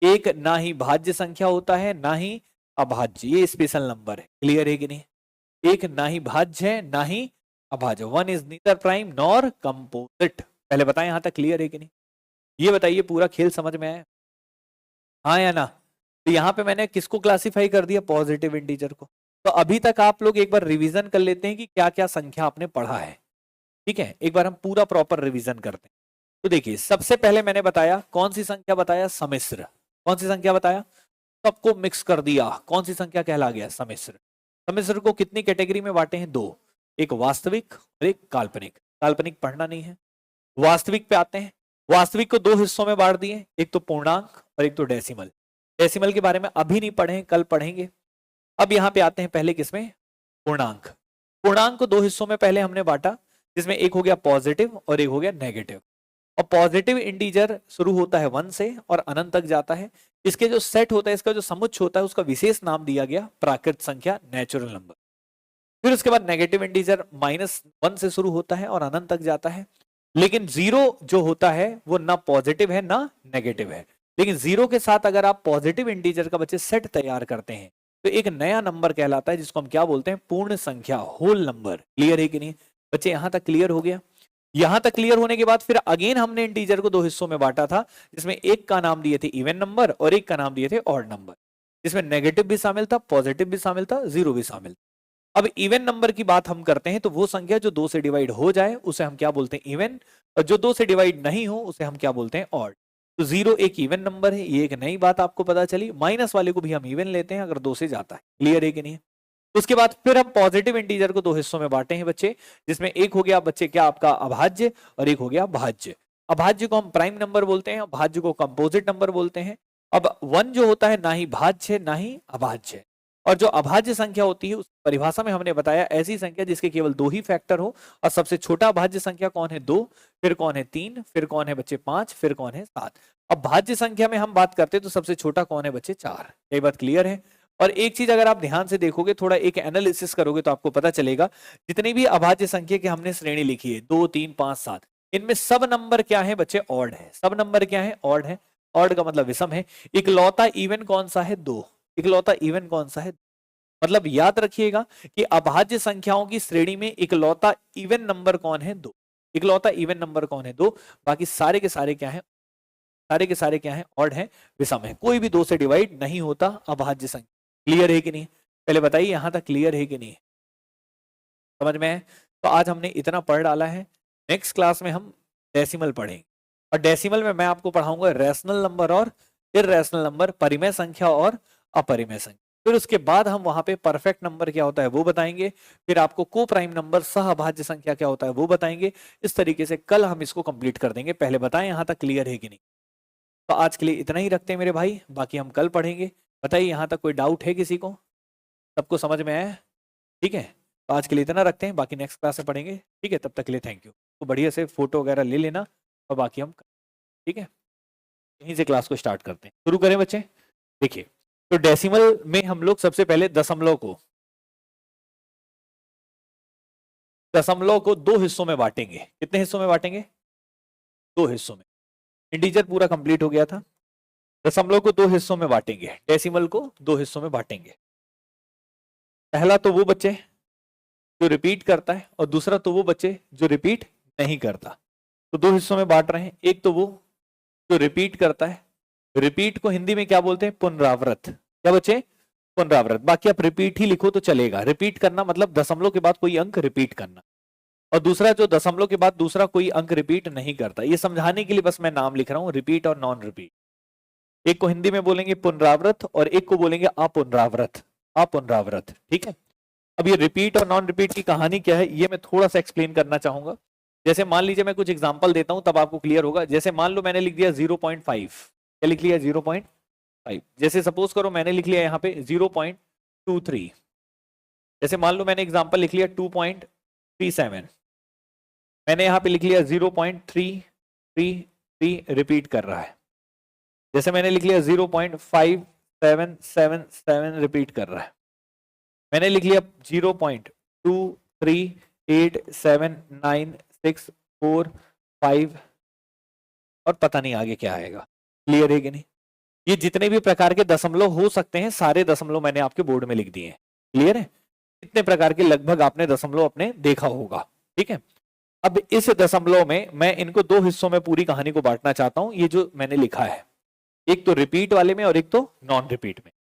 एक ना ही भाज्य संख्या होता है ना ही अभाज्य, ये स्पेशल नंबर है। क्लियर है कि नहीं? एक ना ही भाज्य है ना ही अभाज्य। 1 is neither prime nor composite. पहले बताएं यहां तक क्लियर है कि नहीं? ये बताइए पूरा खेल समझ में आया? हाँ या ना? तो यहाँ पे मैंने किसको क्लासिफाई कर दिया? पॉजिटिव इंटीजर को। तो अभी तक आप लोग एक बार रिवीजन कर लेते हैं कि क्या क्या संख्या आपने पढ़ा है। ठीक है, एक बार हम पूरा प्रॉपर रिवीजन करते हैं। तो देखिए, सबसे पहले मैंने बताया, कौन सी संख्या बताया? सम्मिश्र। कौन सी संख्या बताया? सबको मिक्स कर दिया, कौन सी संख्या कहला गया? सम्मिश्र। सम्मिश्र को कितनी कैटेगरी में बांटे हैं? 2, एक वास्तविक और एक काल्पनिक। काल्पनिक पढ़ना नहीं है। वास्तविक पे आते हैं। वास्तविक को 2 हिस्सों में बांट दिए, एक तो पूर्णांक और एक तो डेसिमल। डेसिमल के बारे में अभी नहीं पढ़े, कल पढ़ेंगे। अब यहाँ पे आते हैं पहले किसमें? पूर्णांक। पूर्णांक को 2 हिस्सों में पहले हमने बांटा, जिसमें एक हो गया पॉजिटिव और एक हो गया नेगेटिव। और पॉजिटिव इंटीजर शुरू होता है 1 से और अनंत तक जाता है। इसके जो सेट होता है, इसका जो समुच्चय होता है, उसका विशेष नाम दिया गया प्राकृत संख्या, नेचुरल नंबर। फिर उसके बाद नेगेटिव इंटीजर -1 से शुरू होता है और अनंत तक जाता है। लेकिन 0 जो होता है वो ना पॉजिटिव है ना नेगेटिव है। लेकिन 0 के साथ अगर आप पॉजिटिव इंटीजर का बच्चे सेट तैयार करते हैं तो एक नया नंबर कहलाता है, जिसको हम क्या बोलते हैं? पूर्ण संख्या, होल नंबर। क्लियर है कि नहीं बच्चे? यहां तक क्लियर हो गया? यहां तक क्लियर होने के बाद फिर अगेन हमने इंटीजर को 2 हिस्सों में बांटा था, जिसमें एक का नाम दिए थे इवन नंबर और एक का नाम दिए थे ऑड नंबर, जिसमें नेगेटिव भी शामिल था, पॉजिटिव भी शामिल था, 0 भी शामिल था। अब इवन नंबर की बात हम करते हैं तो वो संख्या जो 2 से डिवाइड हो जाए उसे हम क्या बोलते हैं, इवन, और जो 2 से डिवाइड नहीं हो उसे हम क्या बोलते हैं, ऑड। तो 0 एक इवन नंबर है, ये एक नई बात आपको पता चली। माइनस वाले को भी हम इवन लेते हैं अगर 2 से जाता है, क्लियर है कि नहीं। उसके बाद फिर हम पॉजिटिव इंटीजर को 2 हिस्सों में बांटे हैं बच्चे, जिसमें एक हो गया बच्चे क्या आपका अभाज्य और एक हो गया भाज्य। अभाज्य को हम प्राइम नंबर बोलते हैं, भाज्य को कंपोजिट नंबर बोलते हैं। अब 1 जो होता है ना ही भाज्य ना ही अभाज्य, और जो अभाज्य संख्या होती है उस परिभाषा में हमने बताया ऐसी संख्या जिसके केवल 2 ही फैक्टर हो। और सबसे छोटा अभाज्य संख्या कौन है, 2, फिर कौन है 3, फिर कौन है बच्चे 5, फिर कौन है 7। अब भाज्य संख्या में हम बात करते हैं तो सबसे छोटा कौन है बच्चे, 4। ये बात क्लियर है। और एक चीज अगर आप ध्यान से देखोगे, थोड़ा एक एनालिसिस करोगे तो आपको पता चलेगा जितनी भी अभाज्य संख्या की हमने श्रेणी लिखी है 2, 3, 5, 7, इनमें सब नंबर क्या है बच्चे, ऑड है। सब नंबर क्या है, ऑड है। ऑड का मतलब विषम है। इकलौता इवन कौन सा है, 2। इकलौता इवन कौन सा है, मतलब याद रखिएगा कि अभाज्य संख्याओं की श्रेणी में इकलौता इवन नंबर कौन है, 2। इकलौता इवन नंबर कौन है, 2। बाकी सारे के सारे क्या है, सारे के सारे क्या है, ऑड है, विषम है। कोई भी 2 से डिवाइड नहीं होता अभाज्य संख्या। क्लियर है कि नहीं, पहले बताइए यहां तक क्लियर है कि नहीं, समझ में है। तो आज हमने इतना पढ़ डाला है। नेक्स्ट क्लास में हम डेसिमल पढ़ेंगे, और डेसिमल में मैं आपको पढ़ाऊंगा रैशनल नंबर और इररेशनल नंबर, परिमेय संख्या और अपरिमेय संख्या। फिर उसके बाद हम वहां पे परफेक्ट नंबर क्या होता है वो बताएंगे। फिर आपको को प्राइम नंबर सह अभाज्य संख्या क्या होता है वो बताएंगे। इस तरीके से कल हम इसको कंप्लीट कर देंगे। पहले बताएं यहां तक क्लियर है कि नहीं। तो आज के लिए इतना ही रखते हैं मेरे भाई, बाकी हम कल पढ़ेंगे। बताइए यहां तक कोई डाउट है किसी को, सबको समझ में आया, ठीक है। तो आज के लिए इतना रखते हैं, बाकी नेक्स्ट क्लास में पढ़ेंगे, ठीक है। तब तक के लिए थैंक यू। तो बढ़िया से फोटो वगैरह ले लेना और बाकी हम, ठीक है, यहीं से क्लास को स्टार्ट करते हैं। शुरू करें बच्चे। देखिए, तो डेसिमल में हम लोग सबसे पहले दशमलव को 2 हिस्सों में बांटेंगे। कितने हिस्सों में बांटेंगे, 2 हिस्सों में। इंटीजर पूरा कंप्लीट हो गया था। दशमलव को 2 हिस्सों में बांटेंगे, डेसिमल को 2 हिस्सों में बांटेंगे। पहला तो वो बच्चे जो रिपीट करता है, और दूसरा तो वो बच्चे जो रिपीट नहीं करता। तो 2 हिस्सों में बांट रहे हैं। एक तो वो जो रिपीट करता है, रिपीट को हिंदी में क्या बोलते हैं, पुनरावृत। क्या बच्चे, पुनरावृत। बाकी आप रिपीट ही लिखो तो चलेगा। रिपीट करना मतलब दशमलव के बाद कोई अंक रिपीट करना। और दूसरा जो दशमलव के बाद दूसरा कोई अंक रिपीट नहीं करता। ये समझाने के लिए बस मैं नाम लिख रहा हूं, रिपीट और नॉन रिपीट। एक को हिंदी में बोलेंगे पुनरावृत और एक को बोलेंगे अपुनरावृत। अपुनरावृत, ठीक है। अब ये रिपीट और नॉन रिपीट की कहानी क्या है ये मैं थोड़ा सा एक्सप्लेन करना चाहूंगा। जैसे मान लीजिए मैं कुछ एग्जांपल देता हूं तब आपको क्लियर होगा। जैसे मान लो मैंने लिख दिया 0.5, क्या लिख लिया 0.5। जैसे सपोज करो मैंने लिख लिया यहाँ पे 0.23। जैसे मान लो मैंने एग्जांपल लिख लिया 2.37, मैंने यहाँ पे लिख लिया 0.333 रिपीट कर रहा है। जैसे मैंने लिख लिया 0.5777 रिपीट कर रहा है। मैंने लिख लिया 0.23879645 और पता नहीं आगे क्या आएगा। क्लियर है कि नहीं। ये जितने भी प्रकार के दशमलव हो सकते हैं सारे दशमलव मैंने आपके बोर्ड में लिख दिए हैं। क्लियर है। इतने प्रकार के लगभग आपने दशमलव अपने देखा होगा, ठीक है। अब इस दशमलव में मैं इनको 2 हिस्सों में पूरी कहानी को बांटना चाहता हूं। ये जो मैंने लिखा है, एक तो रिपीट वाले में और एक तो नॉन रिपीट में।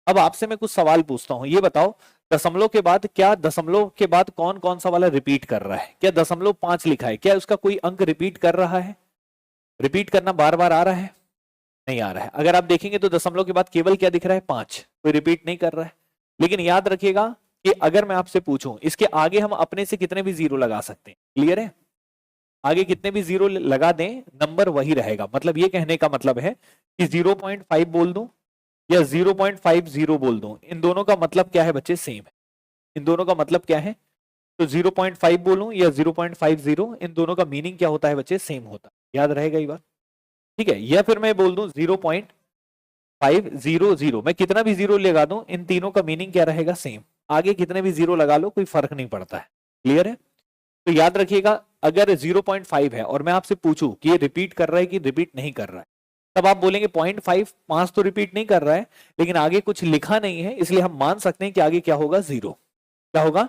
अब आपसे मैं कुछ सवाल पूछता हूं, ये बताओ दशमलव के बाद क्या दशमलव के बाद कौन कौन सा वाला रिपीट कर रहा है। क्या दशमलव 5 लिखा है, क्या उसका कोई अंक रिपीट कर रहा है, रिपीट करना बार बार आ रहा है, नहीं आ रहा है। अगर आप देखेंगे तो दशमलव के बाद केवल क्या दिख रहा है, 5, कोई रिपीट नहीं कर रहा है। लेकिन याद रखिएगा कि अगर मैं आपसे पूछूं इसके आगे हम अपने से कितने भी जीरो लगा सकते हैं। क्लियर है। आगे कितने भी जीरो लगा दें नंबर वही रहेगा। मतलब ये कहने का मतलब है कि 0.5 बोल दूं या 0.50 बोल दूं, इन दोनों का मतलब क्या है बच्चे, सेम है। इन दोनों का मतलब क्या है, तो 0.5 बोलूं या 0.50, इन दोनों का मीनिंग क्या होता है बच्चे, सेम होता है। याद रहेगा ये बात, ठीक है। या फिर मैं बोल दूं 0.500, मैं कितना भी जीरो लगा दूं इन तीनों का मीनिंग क्या रहेगा, सेम। आगे कितने भी जीरो लगा लो कोई फर्क नहीं पड़ता है। क्लियर है। तो याद रखिएगा अगर 0.5 है और मैं आपसे पूछूं कि ये रिपीट कर रहा है कि रिपीट नहीं कर रहा है, तब आप बोलेंगे 0.5, 5 तो रिपीट नहीं कर रहा है लेकिन आगे कुछ लिखा नहीं है, इसलिए हम मान सकते हैं कि आगे क्या होगा, 0। क्या होगा,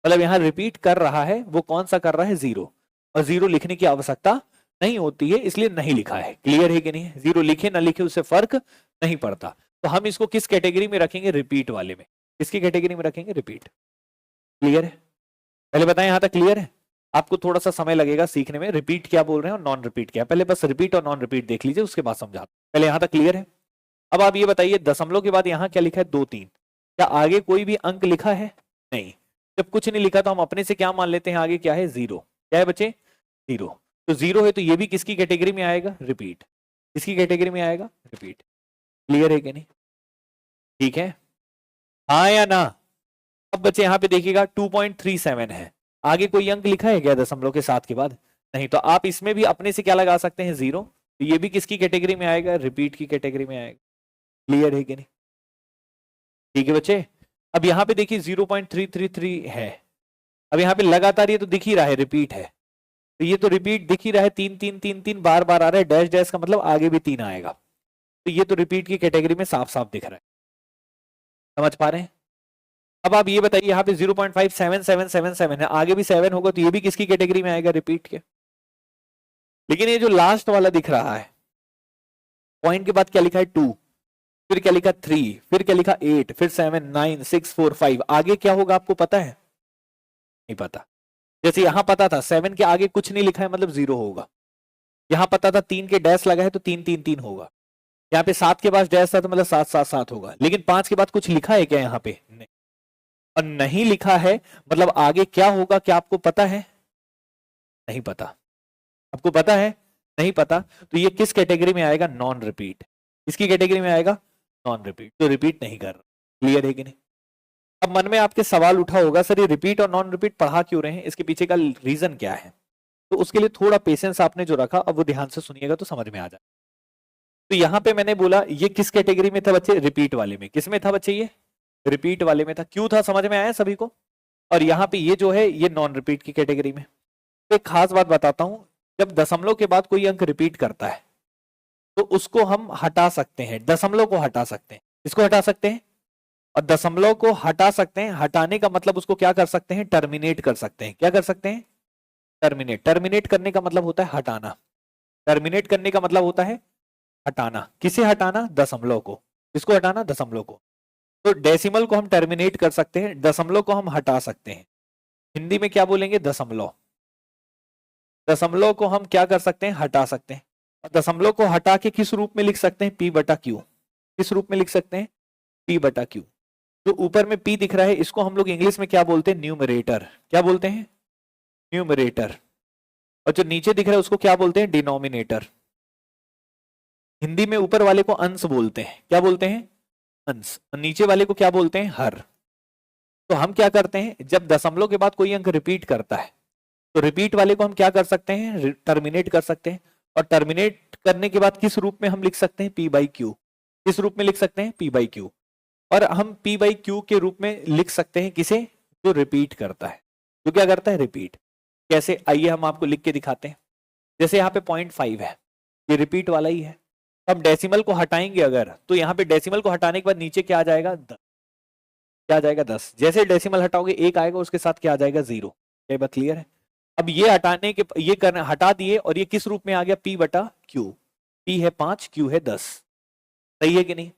मतलब यहाँ रिपीट कर रहा है, वो कौन सा कर रहा है, 0। और 0 लिखने की आवश्यकता नहीं होती है इसलिए नहीं लिखा है। क्लियर है कि नहीं। 0 लिखे ना लिखे उससे फर्क नहीं पड़ता। तो हम इसको किस कैटेगरी में रखेंगे, रिपीट वाले में। किसकी कैटेगरी में रखेंगे, रिपीट। क्लियर है? पहले बताएं यहां तक क्लियर है? आपको थोड़ा सा समय लगेगा सीखने में, रिपीट क्या बोल रहे हैं और नॉन रिपीट क्या है, पहले बस रिपीट और नॉन रिपीट देख लीजिए, उसके बाद समझा। पहले यहां तक क्लियर है? अब आप ये बताइए दशमलव के बाद यहां क्या लिखा है 2 3, क्या आगे कोई भी अंक लिखा है? नहीं। जब कुछ नहीं लिखा तो हम अपने से क्या मान लेते हैं, आगे क्या है 0, क्या है बच्चे 0, तो 0 है तो ये भी किसकी कैटेगरी में आएगा, रिपीट, किसकी कैटेगरी में आएगा, रिपीट। क्लियर है कि नहीं? ठीक है, हाँ या ना? अब बच्चे यहाँ पे देखिएगा 2.37 है, आगे कोई अंक लिखा है क्या दशमलव के साथ के बाद? नहीं, तो आप इसमें भी अपने से क्या लगा सकते हैं 0, तो ये भी किसकी कैटेगरी में आएगा, रिपीट की कैटेगरी में आएगा। क्लियर है कि नहीं? ठीक है बच्चे, अब यहाँ पे देखिए 0.333 है, अब यहाँ पे लगातार ये तो दिख ही रहा है रिपीट है, तो ये तो रिपीट दिख ही रहा है, 3 3 3 3 बार बार आ रहा है, डैश डैश का मतलब आगे भी 3 आएगा, तो ये तो रिपीट की कैटेगरी में साफ साफ दिख रहा है। समझ पा रहे हैं? अब आप ये बताइए यहाँ पे 0.57777 है, आगे भी 7 होगा, तो ये भी किसकी कैटेगरी में आएगा, रिपीट के। लेकिन ये जो लास्ट वाला दिख रहा है, पॉइंट के बाद क्या लिखा है 2, फिर क्या लिखा 3, फिर क्या लिखा 8, फिर 7 9 6 4 5, आगे क्या होगा आपको पता है? नहीं पता। जैसे यहां पता था 7 के आगे कुछ नहीं लिखा है मतलब 0 होगा, यहां पता था 3 के डैश लगा है तो 3 3 3 होगा, यहाँ पे 7 के बाद डैश था तो मतलब 7 7 7 होगा, लेकिन 5 के बाद कुछ लिखा है क्या यहाँ पे? नहीं। और नहीं लिखा है मतलब आगे क्या होगा, क्या आपको पता है? नहीं पता। आपको पता है? नहीं पता, तो ये किस कैटेगरी में आएगा, नॉन रिपीट। इसकी कैटेगरी में आएगा नॉन रिपीट, तो रिपीट नहीं कर रहा। क्लियर है कि नहीं? अब मन में आपके सवाल उठा होगा सर ये रिपीट और नॉन रिपीट पढ़ा क्यों रहे हैं, इसके पीछे का रीजन क्या है? तो उसके लिए थोड़ा पेशेंस आपने जो रखा, अब वो ध्यान से सुनिएगा तो समझ में आ जाए। तो यहाँ पे मैंने बोला ये किस कैटेगरी में था बच्चे, रिपीट वाले में। किस में था बच्चे, ये रिपीट वाले में था। क्यों था, समझ में आया सभी को? और यहाँ पे ये जो है ये नॉन रिपीट की कैटेगरी में। तो एक खास बात बताता हूं, जब दशमलव के बाद कोई अंक रिपीट करता है तो उसको हम हटा सकते हैं, दशमलव को हटा सकते हैं। इसको हटा सकते हैं, और दशमलव को हटा सकते हैं। हटाने का मतलब उसको क्या कर सकते हैं, टर्मिनेट कर सकते हैं। क्या कर सकते हैं, टर्मिनेट। टर्मिनेट करने का मतलब होता है हटाना, टर्मिनेट करने का मतलब होता है हटाना। किसे हटाना, दशमलव को। किसको हटाना, दशमलव को। तो डेसिमल को हम टर्मिनेट कर सकते हैं, दशमलव को हम हटा सकते हैं। हिंदी में क्या बोलेंगे, दशमलव। दशमलव को हम क्या कर सकते हैं, हटा सकते हैं। दशमलव को हटा के किस रूप में लिख सकते हैं, P/Q। किस रूप में लिख सकते हैं, P/Q। जो ऊपर में P दिख रहा है इसको हम लोग इंग्लिश में क्या बोलते हैं, न्यूमरेटर। क्या बोलते हैं, न्यूमरेटर। और जो नीचे दिख रहा है उसको क्या बोलते हैं, डिनोमिनेटर। हिंदी में ऊपर वाले को अंश बोलते हैं। क्या बोलते हैं, अंश। और नीचे वाले को क्या बोलते हैं, हर। तो हम क्या करते हैं, जब दशमलव के बाद कोई अंक रिपीट करता है तो रिपीट वाले को हम क्या कर सकते हैं, टर्मिनेट कर सकते हैं। और टर्मिनेट करने के बाद किस रूप में हम लिख सकते हैं, P/Q। किस रूप में लिख सकते हैं, P/Q। और हम P/Q के रूप में लिख सकते हैं किसे, जो रिपीट करता है। जो क्या करता है, रिपीट। कैसे, आइए हम आपको लिख के दिखाते हैं। जैसे यहाँ पे 0.5 है, ये रिपीट वाला ही है। हम डेसिमल को हटाएंगे अगर, तो यहाँ पे डेसिमल को हटाने के बाद नीचे क्या आ जाएगा, 10। क्या आ जाएगा, 10। जैसे डेसिमल हटाओगे 1 आएगा, उसके साथ क्या आ जाएगा, 0। क्या बात क्लियर है? अब ये हटाने के, ये करने हटा दिए, और ये किस रूप में आ गया, P/Q। P है 5, Q है 10। सही है कि नहीं?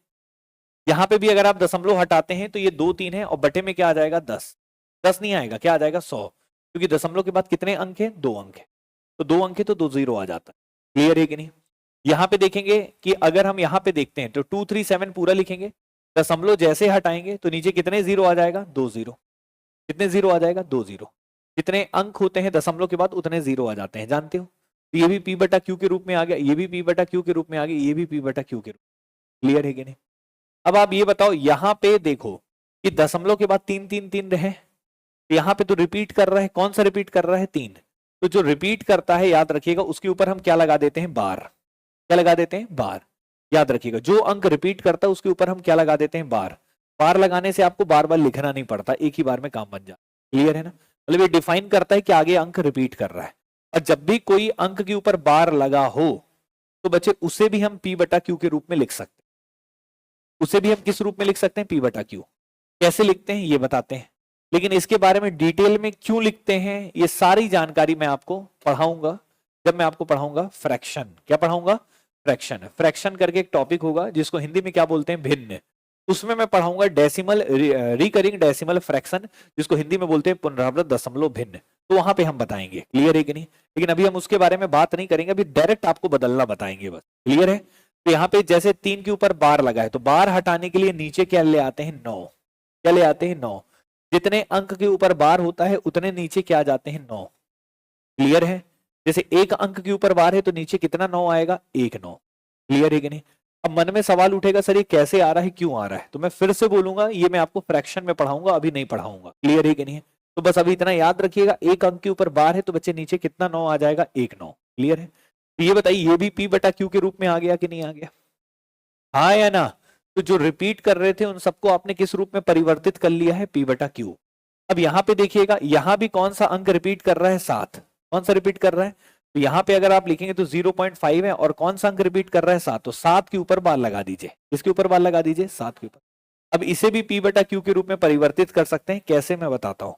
यहां पे भी अगर आप दशमलव हटाते हैं तो ये 2 3 है, और बटे में क्या आ जाएगा, 10। 10 नहीं आएगा, क्या आ जाएगा, 100। क्योंकि दशमलव के बाद कितने अंक है, 2 अंक है। तो 2 अंक है तो 2 0 आ जाता है। क्लियर है कि नहीं? यहां पे देखेंगे कि अगर हम यहाँ पे देखते हैं तो 237 पूरा लिखेंगे, दशमलव जैसे हटाएंगे तो नीचे कितने 0 आ जाएगा, 2 0। कितने 0 आ जाएगा, 2 0। जितने अंक होते हैं दशमलव के बाद उतने 0 आ जाते हैं, जानते हो? तो ये भी P/Q के रूप में आ गया, ये भी P/Q के रूप में आ गया, ये भी P/Q के रूप में। क्लियर है कि नहीं? अब आप ये बताओ, यहां पे देखो कि दशमलव के बाद 3 3 3 रहे, यहां पे तो रिपीट कर रहा है। कौन सा रिपीट कर रहा है, 3। तो जो रिपीट करता है याद रखिएगा उसके ऊपर हम क्या लगा देते हैं, बार। क्या लगा देते हैं, बार। याद रखिएगा जो अंक रिपीट करता है उसके ऊपर हम क्या लगा देते हैं, बार। बार लगाने से आपको बार बार लिखना नहीं पड़ता, एक ही बार में काम बन जाता। क्लियर है ना? मतलब ये डिफाइन करता है कि आगे अंक रिपीट कर रहा है। और जब भी कोई अंक के ऊपर बार लगा हो तो बच्चे उसे भी हम P/Q के रूप में लिख सकते हैं। उसे भी हम किस रूप में लिख सकते हैं, P/Q। कैसे लिखते हैं ये बताते हैं, लेकिन इसके बारे में डिटेल में क्यों लिखते हैं ये सारी जानकारी मैं आपको पढ़ाऊंगा जब मैं आपको पढ़ाऊंगा फ्रैक्शन। क्या पढ़ाऊंगा, फ्रैक्शन। फ्रैक्शन करके एक टॉपिक होगा जिसको हिंदी में क्या बोलते हैं, भिन्न। उसमें मैं पढ़ाऊंगा डेसिमल, रिकरिंग डेसिमल फ्रैक्शन, जिसको हिंदी में बोलते हैं पुनरावृत्त दशमलव भिन्न। तो वहां पे हम बताएंगे, क्लियर है कि नहीं। लेकिन अभी हम उसके बारे में बात नहीं करेंगे, अभी डायरेक्ट आपको बदलना बताएंगे बस, क्लियर है। तो यहाँ पे जैसे 3 के ऊपर बार लगा है, तो बार हटाने के लिए नीचे क्या ले आते हैं, 9। क्या ले आते हैं, 9। जितने अंक के ऊपर बार होता है उतने नीचे क्या आ जाते हैं, 9। क्लियर है। जैसे 1 अंक के ऊपर बार है तो नीचे कितना 9 आएगा, 1 9। क्लियर है कि नहीं। अब मन में सवाल उठेगा, सर ये कैसे आ रहा है, क्यों आ रहा है। तो मैं फिर से बोलूंगा, ये मैं आपको फ्रैक्शन में पढ़ाऊंगा, अभी नहीं पढ़ाऊंगा। क्लियर है कि नहीं। तो बस अभी इतना याद रखिएगा, 1 अंक के ऊपर बार है तो बच्चे नीचे कितना 9 आ जाएगा, 1 9। क्लियर है। तो ये बताइए, ये भी पी बटा क्यू के रूप में आ गया कि नहीं आ गया, हाँ या ना। तो जो रिपीट कर रहे थे उन सबको आपने किस रूप में परिवर्तित कर लिया है, पी बटा क्यू। अब यहां पे देखिएगा, यहां भी कौन सा अंक रिपीट कर रहा है, 7। कौन सा रिपीट कर रहा है, तो यहां पे अगर आप लिखेंगे तो 0.5 है, और कौन सा अंक रिपीट कर रहा है, 7। तो 7 के ऊपर बार लगा दीजिए, इसके ऊपर बार लगा दीजिए, 7 के ऊपर। अब इसे भी पी बटा क्यू के रूप में परिवर्तित कर सकते हैं, कैसे मैं बताता हूं।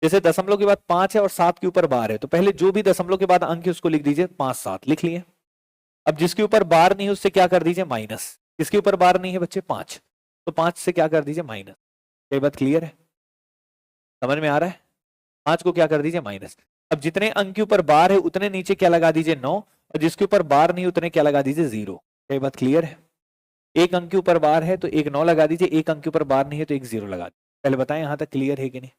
जैसे दशमलव के बाद 5 है और 7 के ऊपर बार है, तो पहले जो भी दशमलव के बाद अंक है उसको लिख दीजिए, 5 7 लिख लिए। अब जिसके ऊपर बार नहीं है उससे क्या कर दीजिए, माइनस। किसके ऊपर बार नहीं है बच्चे, 5, तो 5 से क्या कर दीजिए, माइनस। ये बात क्लियर है, समझ में आ रहा है। 5 को क्या कर दीजिए, माइनस। अब जितने अंक के ऊपर बार है उतने नीचे क्या लगा दीजिए, 9, और जिसके ऊपर बार नहीं उतने क्या लगा दीजिए, 0। ये बात क्लियर है। 1 अंक के ऊपर बार है तो एक 9 लगा दीजिए, 1 अंक के ऊपर बार नहीं है तो एक 0 लगा दीजिए। पहले बताएं यहां तक क्लियर है कि नहीं।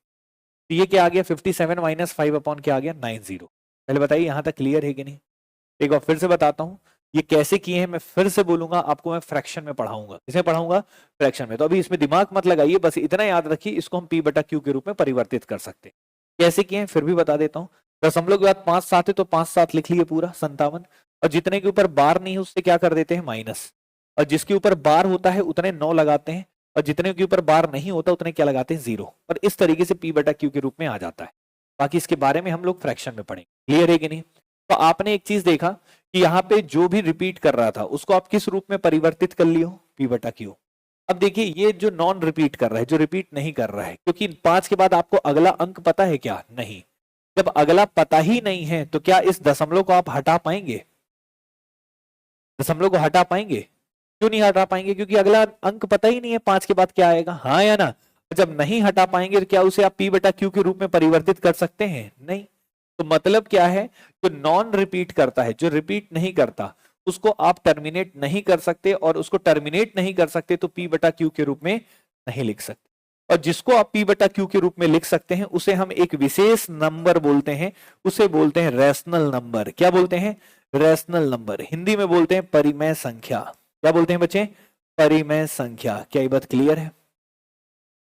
तो ये क्या आ गया, 57 माइनस 5 अपॉन क्या आ गया, 90। पहले बताइए यहां तक क्लियर है कि नहीं। एक बार फिर से बताता हूं, ये कैसे किए हैं मैं फिर से बोलूंगा आपको, मैं फ्रैक्शन में पढ़ाऊंगा। किसे पढ़ाऊंगा, फ्रैक्शन में। तो अभी इसमें दिमाग मत लगाइए, बस इतना याद रखिए, इसको हम पी बटा क्यू के रूप में परिवर्तित कर सकते हैं। कैसे किए हैं फिर भी बता देता हूँ। दशमलव के बाद 5 7 है तो 5 7 लिख लिए पूरा, 57। और जितने के ऊपर बार नहीं है उससे क्या कर देते हैं, माइनस। और जिसके ऊपर बार होता है उतने 9 लगाते हैं, और जितने के ऊपर बार नहीं होता उतने क्या लगाते हैं, 0। और इस तरीके से पी बटा क्यू के रूप में आ जाता है। बाकी इसके बारे में हम लोग फ्रैक्शन में पढ़ेंगे, क्लियर है कि नहीं। तो आपने एक चीज देखा कि यहाँ पे जो भी रिपीट कर रहा था उसको आप किस रूप में परिवर्तित कर लियो, पी बटा क्यू। अब देखिए ये जो नॉन रिपीट कर रहा है, जो रिपीट नहीं कर रहा है, क्योंकि 5 के बाद आपको अगला अंक पता है क्या, नहीं। जब अगला पता ही नहीं है तो क्या इस दशमलव को आप हटा पाएंगे, दशमलव को हटा पाएंगे, क्यों नहीं हटा पाएंगे, क्योंकि अगला अंक पता ही नहीं है 5 के बाद क्या आएगा, हाँ या ना। जब नहीं हटा पाएंगे तो क्या उसे आप पी बटा क्यू के रूप में परिवर्तित कर सकते हैं, नहीं। तो मतलब क्या है, जो नॉन रिपीट करता है, जो रिपीट नहीं करता, उसको आप टर्मिनेट नहीं कर सकते, और उसको टर्मिनेट नहीं कर सकते तो पी बटा क्यू के रूप में नहीं लिख सकते। और जिसको आप पी बटा क्यू के रूप में लिख सकते हैं उसे हम एक विशेष नंबर बोलते हैं, उसे बोलते हैं रैशनल नंबर। क्या बोलते हैं, रैशनल नंबर। हिंदी में बोलते हैं परिमेय संख्या। क्या बोलते हैं बच्चे, परिमेय संख्या। क्या ये बात क्लियर है।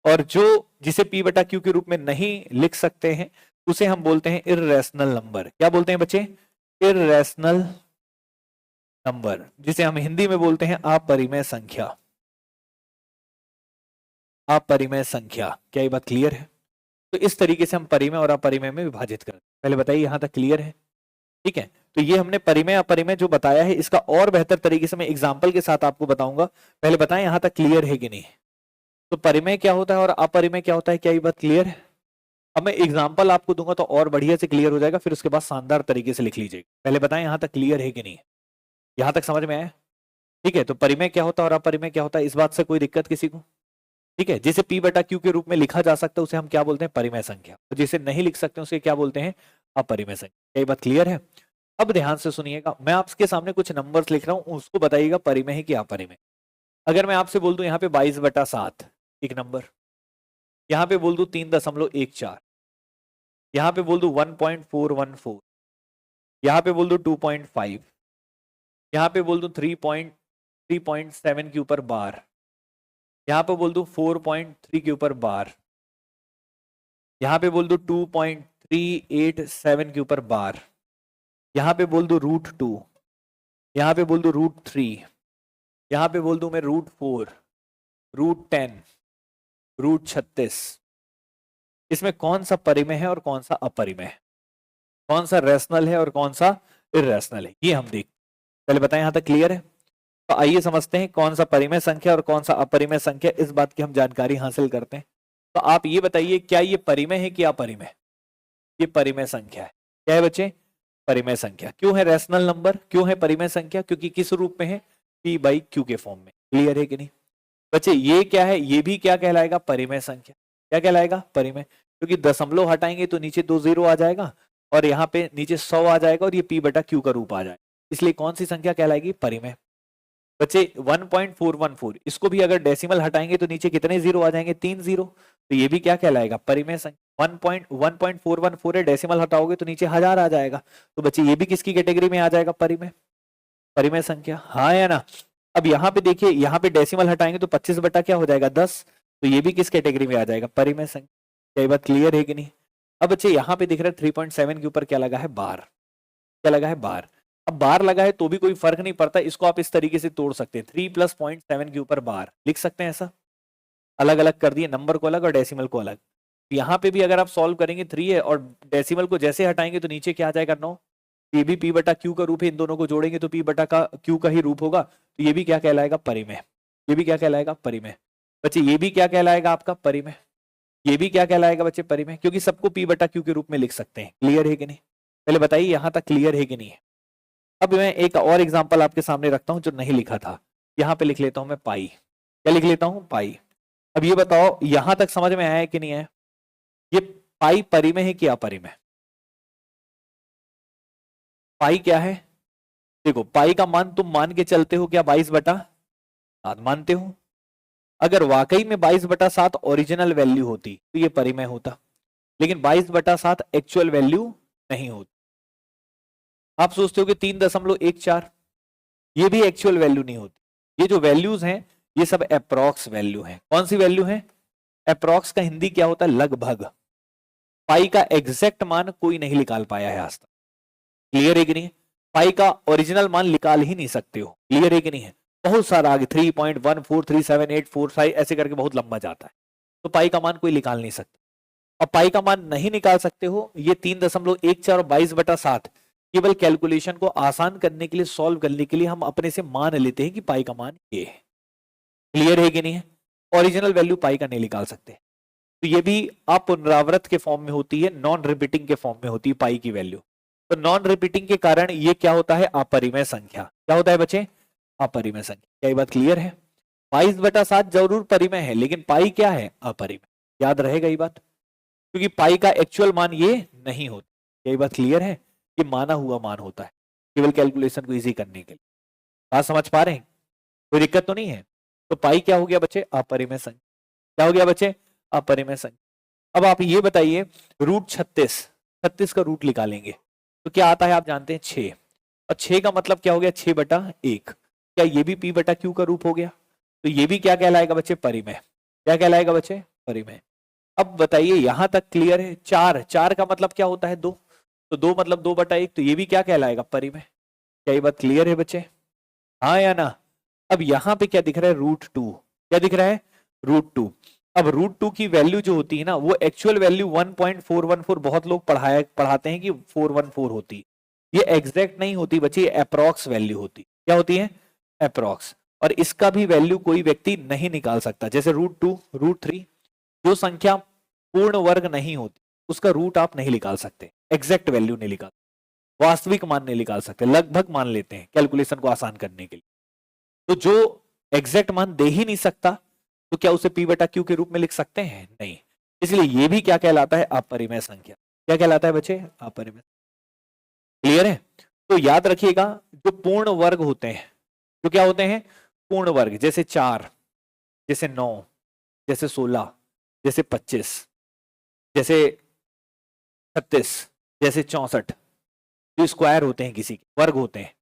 और जो जिसे पी बटा क्यू के रूप में नहीं लिख सकते हैं उसे हम बोलते हैं इर्रेशनल नंबर। क्या बोलते हैं बच्चे, इर्रेशनल नंबर, जिसे हम हिंदी में बोलते हैं अपरिमेय संख्या। अपरिमेय संख्या। क्या ये बात क्लियर है। तो इस तरीके से हम परिमेय और अपरिमेय में विभाजित करते हैं। पहले बताइए यहां तक क्लियर है, ठीक है। तो ये हमने परिमेय अपरिमेय जो बताया है, इसका और बेहतर तरीके से मैं एग्जांपल के साथ आपको बताऊंगा। पहले बताएं यहां तक क्लियर है कि नहीं। तो परिमेय क्या होता है और अपरिमेय क्या होता है, क्या ये बात क्लियर है। अब मैं एग्जांपल आपको दूंगा तो और बढ़िया से क्लियर हो जाएगा, फिर उसके बाद शानदार तरीके से लिख लीजिएगा। पहले बताएं यहां तक क्लियर है कि नहीं, यहां तक समझ में आया, ठीक है। तो परिमेय क्या होता है और अपरिमेय क्या होता है, इस बात से कोई दिक्कत किसी को, ठीक है। जिसे पी बटा क्यू के रूप में लिखा जा सकता है उसे हम क्या बोलते हैं, परिमेय संख्या। तो जिसे नहीं लिख सकते उसे क्या बोलते हैं, अपरिमेय संख्या। क्या ये बात क्लियर है। अब ध्यान से सुनिएगा, मैं आपके सामने कुछ नंबर्स लिख रहा हूं, उसको बताइएगा परिमेय है कि अपरिमेय। अगर मैं आपसे बोल दूं यहाँ पे 22/7 एक नंबर, यहाँ पे बोल दूं 3.14, यहाँ पे बोल दूं 1.414, यहाँ पे बोल दूं 2.5, यहाँ पे बोल दूं 3.7 के ऊपर बार, यहाँ पे बोल दूं 4.3 के ऊपर बार, यहाँ पे बोल दूं 2.387 के ऊपर बार, यहाँ पे बोल दूं √2, यहाँ पे बोल दूं √3, यहाँ पे बोल दूं मैं √4, √10, √36। इसमें कौन सा परिमेय है और कौन सा अपरिमेय है, कौन सा रैशनल है और कौन सा इररेशनल है, ये हम देख। पहले बताएं यहां तक क्लियर है। तो आइए समझते हैं कौन सा परिमेय संख्या और कौन सा अपरिमेय संख्या, इस बात की हम जानकारी हासिल करते हैं। तो आप ये बताइए, क्या ये परिमेय है कि अपरिमेय, ये परिमेय संख्या है। क्या है बच्चे, परिमेय संख्या। क्यों है रैशनल नंबर, क्यों है परिमेय संख्या, क्योंकि किस रूप में है, पी बाई क्यू के फॉर्म में। क्लियर है कि नहीं। बच्चे ये क्या है, ये भी क्या कहलाएगा, परिमेय संख्या। क्या कहलाएगा, परिमेय, क्योंकि दशमलव हटाएंगे तो नीचे 2 0 आ जाएगा और यहाँ पे नीचे 100 आ जाएगा और ये p बटा q का रूप आ जाएगा, इसलिए कौन सी संख्या कहलाएगी, परिमेय। बच्चे 1.414, इसको भी अगर डेसिमल हटाएंगे तो नीचे कितने जीरो आ जाएंगे, 3 0, तो ये भी क्या कहलाएगा, परिमेय संख्या। 1.414 है, डेसिमल हटाओगे तो नीचे 1000 आ जाएगा, तो बच्चे ये भी किसकी कैटेगरी में आ जाएगा, परिमेय, परिमेय संख्या, हाँ या ना। अब यहाँ पे देखिए, यहाँ पे डेसिमल हटाएंगे तो 25 बटा क्या हो जाएगा, 10, तो ये भी किस कैटेगरी में आ जाएगा, परिमेय संख्या। क्या ये बात क्लियर है कि नहीं। अब बच्चे यहाँ पे दिख रहा है 3.7 के ऊपर क्या लगा है, बार, क्या लगा है, बार। अब बार लगा है तो भी कोई फर्क नहीं पड़ता, इसको आप इस तरीके से तोड़ सकते हैं, 3 + 0.7 के ऊपर बार लिख सकते हैं, ऐसा अलग अलग कर दिए, नंबर को अलग और डेसिमल को अलग। यहाँ पे भी अगर आप सॉल्व करेंगे 3 है और डेसिमल को जैसे हटाएंगे तो नीचे क्या आ जाएगा, 9, ये भी p बटा q का रूप है, इन दोनों को जोड़ेंगे तो p बटा का q का ही रूप होगा, तो ये भी क्या कहलाएगा, परिमेय। ये भी क्या कहलाएगा, परिमेय। बच्चे ये भी क्या कहलाएगा आपका, परिमेय। ये भी क्या कहलाएगा बच्चे, परिमेय, क्योंकि सबको p बटा q के रूप में लिख सकते हैं। क्लियर है कि नहीं, पहले बताइए यहाँ तक क्लियर है कि नहीं है। अब मैं एक और एग्जांपल आपके सामने रखता हूं जो नहीं लिखा था, यहाँ पे लिख लेता हूं मैं पाई। क्या लिख लेता हूं, पाई। अब ये बताओ यहां तक समझ में आया है कि नहीं है, ये पाई परिमेय है कि अपरिमेय। पाई क्या है, देखो पाई का मान तुम मान के चलते हो क्या, 22/7 मानते हो। अगर वाकई में 22/7 ओरिजिनल वैल्यू होती तो ये परिमेय होता, लेकिन 22/7 एक्चुअल वैल्यू नहीं होती। आप सोचते हो कि 3.14, ये भी एक्चुअल वैल्यू नहीं होती। ये जो वैल्यूज हैं ये सब अप्रॉक्स वैल्यू हैं। कौन सी वैल्यू है, अप्रॉक्स का हिंदी क्या होता है, लगभग। पाई का एग्जैक्ट मान कोई नहीं निकाल पाया है आज तक। क्लियर है कि नहीं, पाई का ओरिजिनल मान निकाल ही नहीं सकते हो। क्लियर है कि नहीं है, बहुत सारा आगे 3.1437845 ऐसे करके बहुत लंबा जाता है, तो पाई का मान कोई निकाल नहीं सकता। अब पाई का मान नहीं निकाल सकते हो, ये 3.14 और 22/7 केवल कैलकुलेशन को आसान करने के लिए, सॉल्व करने के लिए हम अपने से मान लेते हैं कि पाई का मान ये है। क्लियर है कि नहीं है, ओरिजिनल वैल्यू पाई का नहीं निकाल सकते। तो ये भी अपुनरावृत के फॉर्म में होती है, नॉन रिपीटिंग के फॉर्म में होती है पाई की वैल्यू। तो नॉन रिपीटिंग के कारण ये क्या होता है, अपरिमेय संख्या। क्या होता है बच्चे, अपरिमेय संख्या। क्या ये बात क्लियर है, 22/7 जरूर परिमेय है, लेकिन पाई क्या है, अपरिमेय। याद रहेगा ये बात, क्योंकि पाई का एक्चुअल मान ये नहीं होता। क्या ये बात क्लियर है, ये माना हुआ मान होता है, केवल कैलकुलेशन को इजी करने के लिए। बात समझ पा रहे हैं, कोई दिक्कत तो नहीं है। तो पाई क्या हो गया बच्चे, अपरिमेय संख्या। क्या हो गया बच्चे, अपरिमेय संख्या। अब आप ये बताइए, रूट 36 का रूट निकालेंगे तो क्या आता है, आप जानते हैं 6, और 6 का मतलब क्या हो गया, 6/1। क्या ये भी p बटा q का रूप हो गया, तो ये भी क्या कहलाएगा बच्चे, परिमेय। क्या कहलाएगा बच्चे, परिमेय। अब बताइए यहां तक क्लियर है। 4 का मतलब क्या होता है, 2, तो 2 मतलब 2/1, तो ये भी क्या कहलाएगा, परिमेय। क्या ये बात क्लियर है बच्चे, हाँ या ना। अब यहाँ पे क्या दिख रहा है, √2। क्या दिख रहा है, √2। अब √2 की वैल्यू जो होती है ना, वो एक्चुअल वैल्यू 1.414, बहुत लोग पढ़ाते हैं कि 414 होती, ये एग्जैक्ट नहीं होती बच्चे, अप्रॉक्स वैल्यू होती। क्या होती है, अप्रॉक्स। और इसका भी वैल्यू कोई व्यक्ति नहीं निकाल सकता। जैसे √2, √3, जो संख्या पूर्ण वर्ग नहीं होती उसका रूट आप नहीं निकाल सकते, एग्जैक्ट वैल्यू नहीं निकाल, वास्तविक मान नहीं निकाल सकते, लगभग मान लेते हैं कैलकुलेशन को आसान करने के लिए। तो जो एग्जैक्ट मान दे ही नहीं सकता, तो क्या उसे p बटा q के रूप में लिख सकते हैं, नहीं। इसलिए ये भी क्या कहलाता है, अपरिमेय संख्या। क्या कहलाता है बच्चे, अपरिमेय। क्लियर है, तो याद रखिएगा, जो पूर्ण वर्ग होते हैं, जो क्या होते हैं, पूर्ण वर्ग, जैसे 4, जैसे 9, जैसे 16, जैसे 25, जैसे 36, जैसे 64, जो स्क्वायर होते हैं, किसी के वर्ग होते हैं,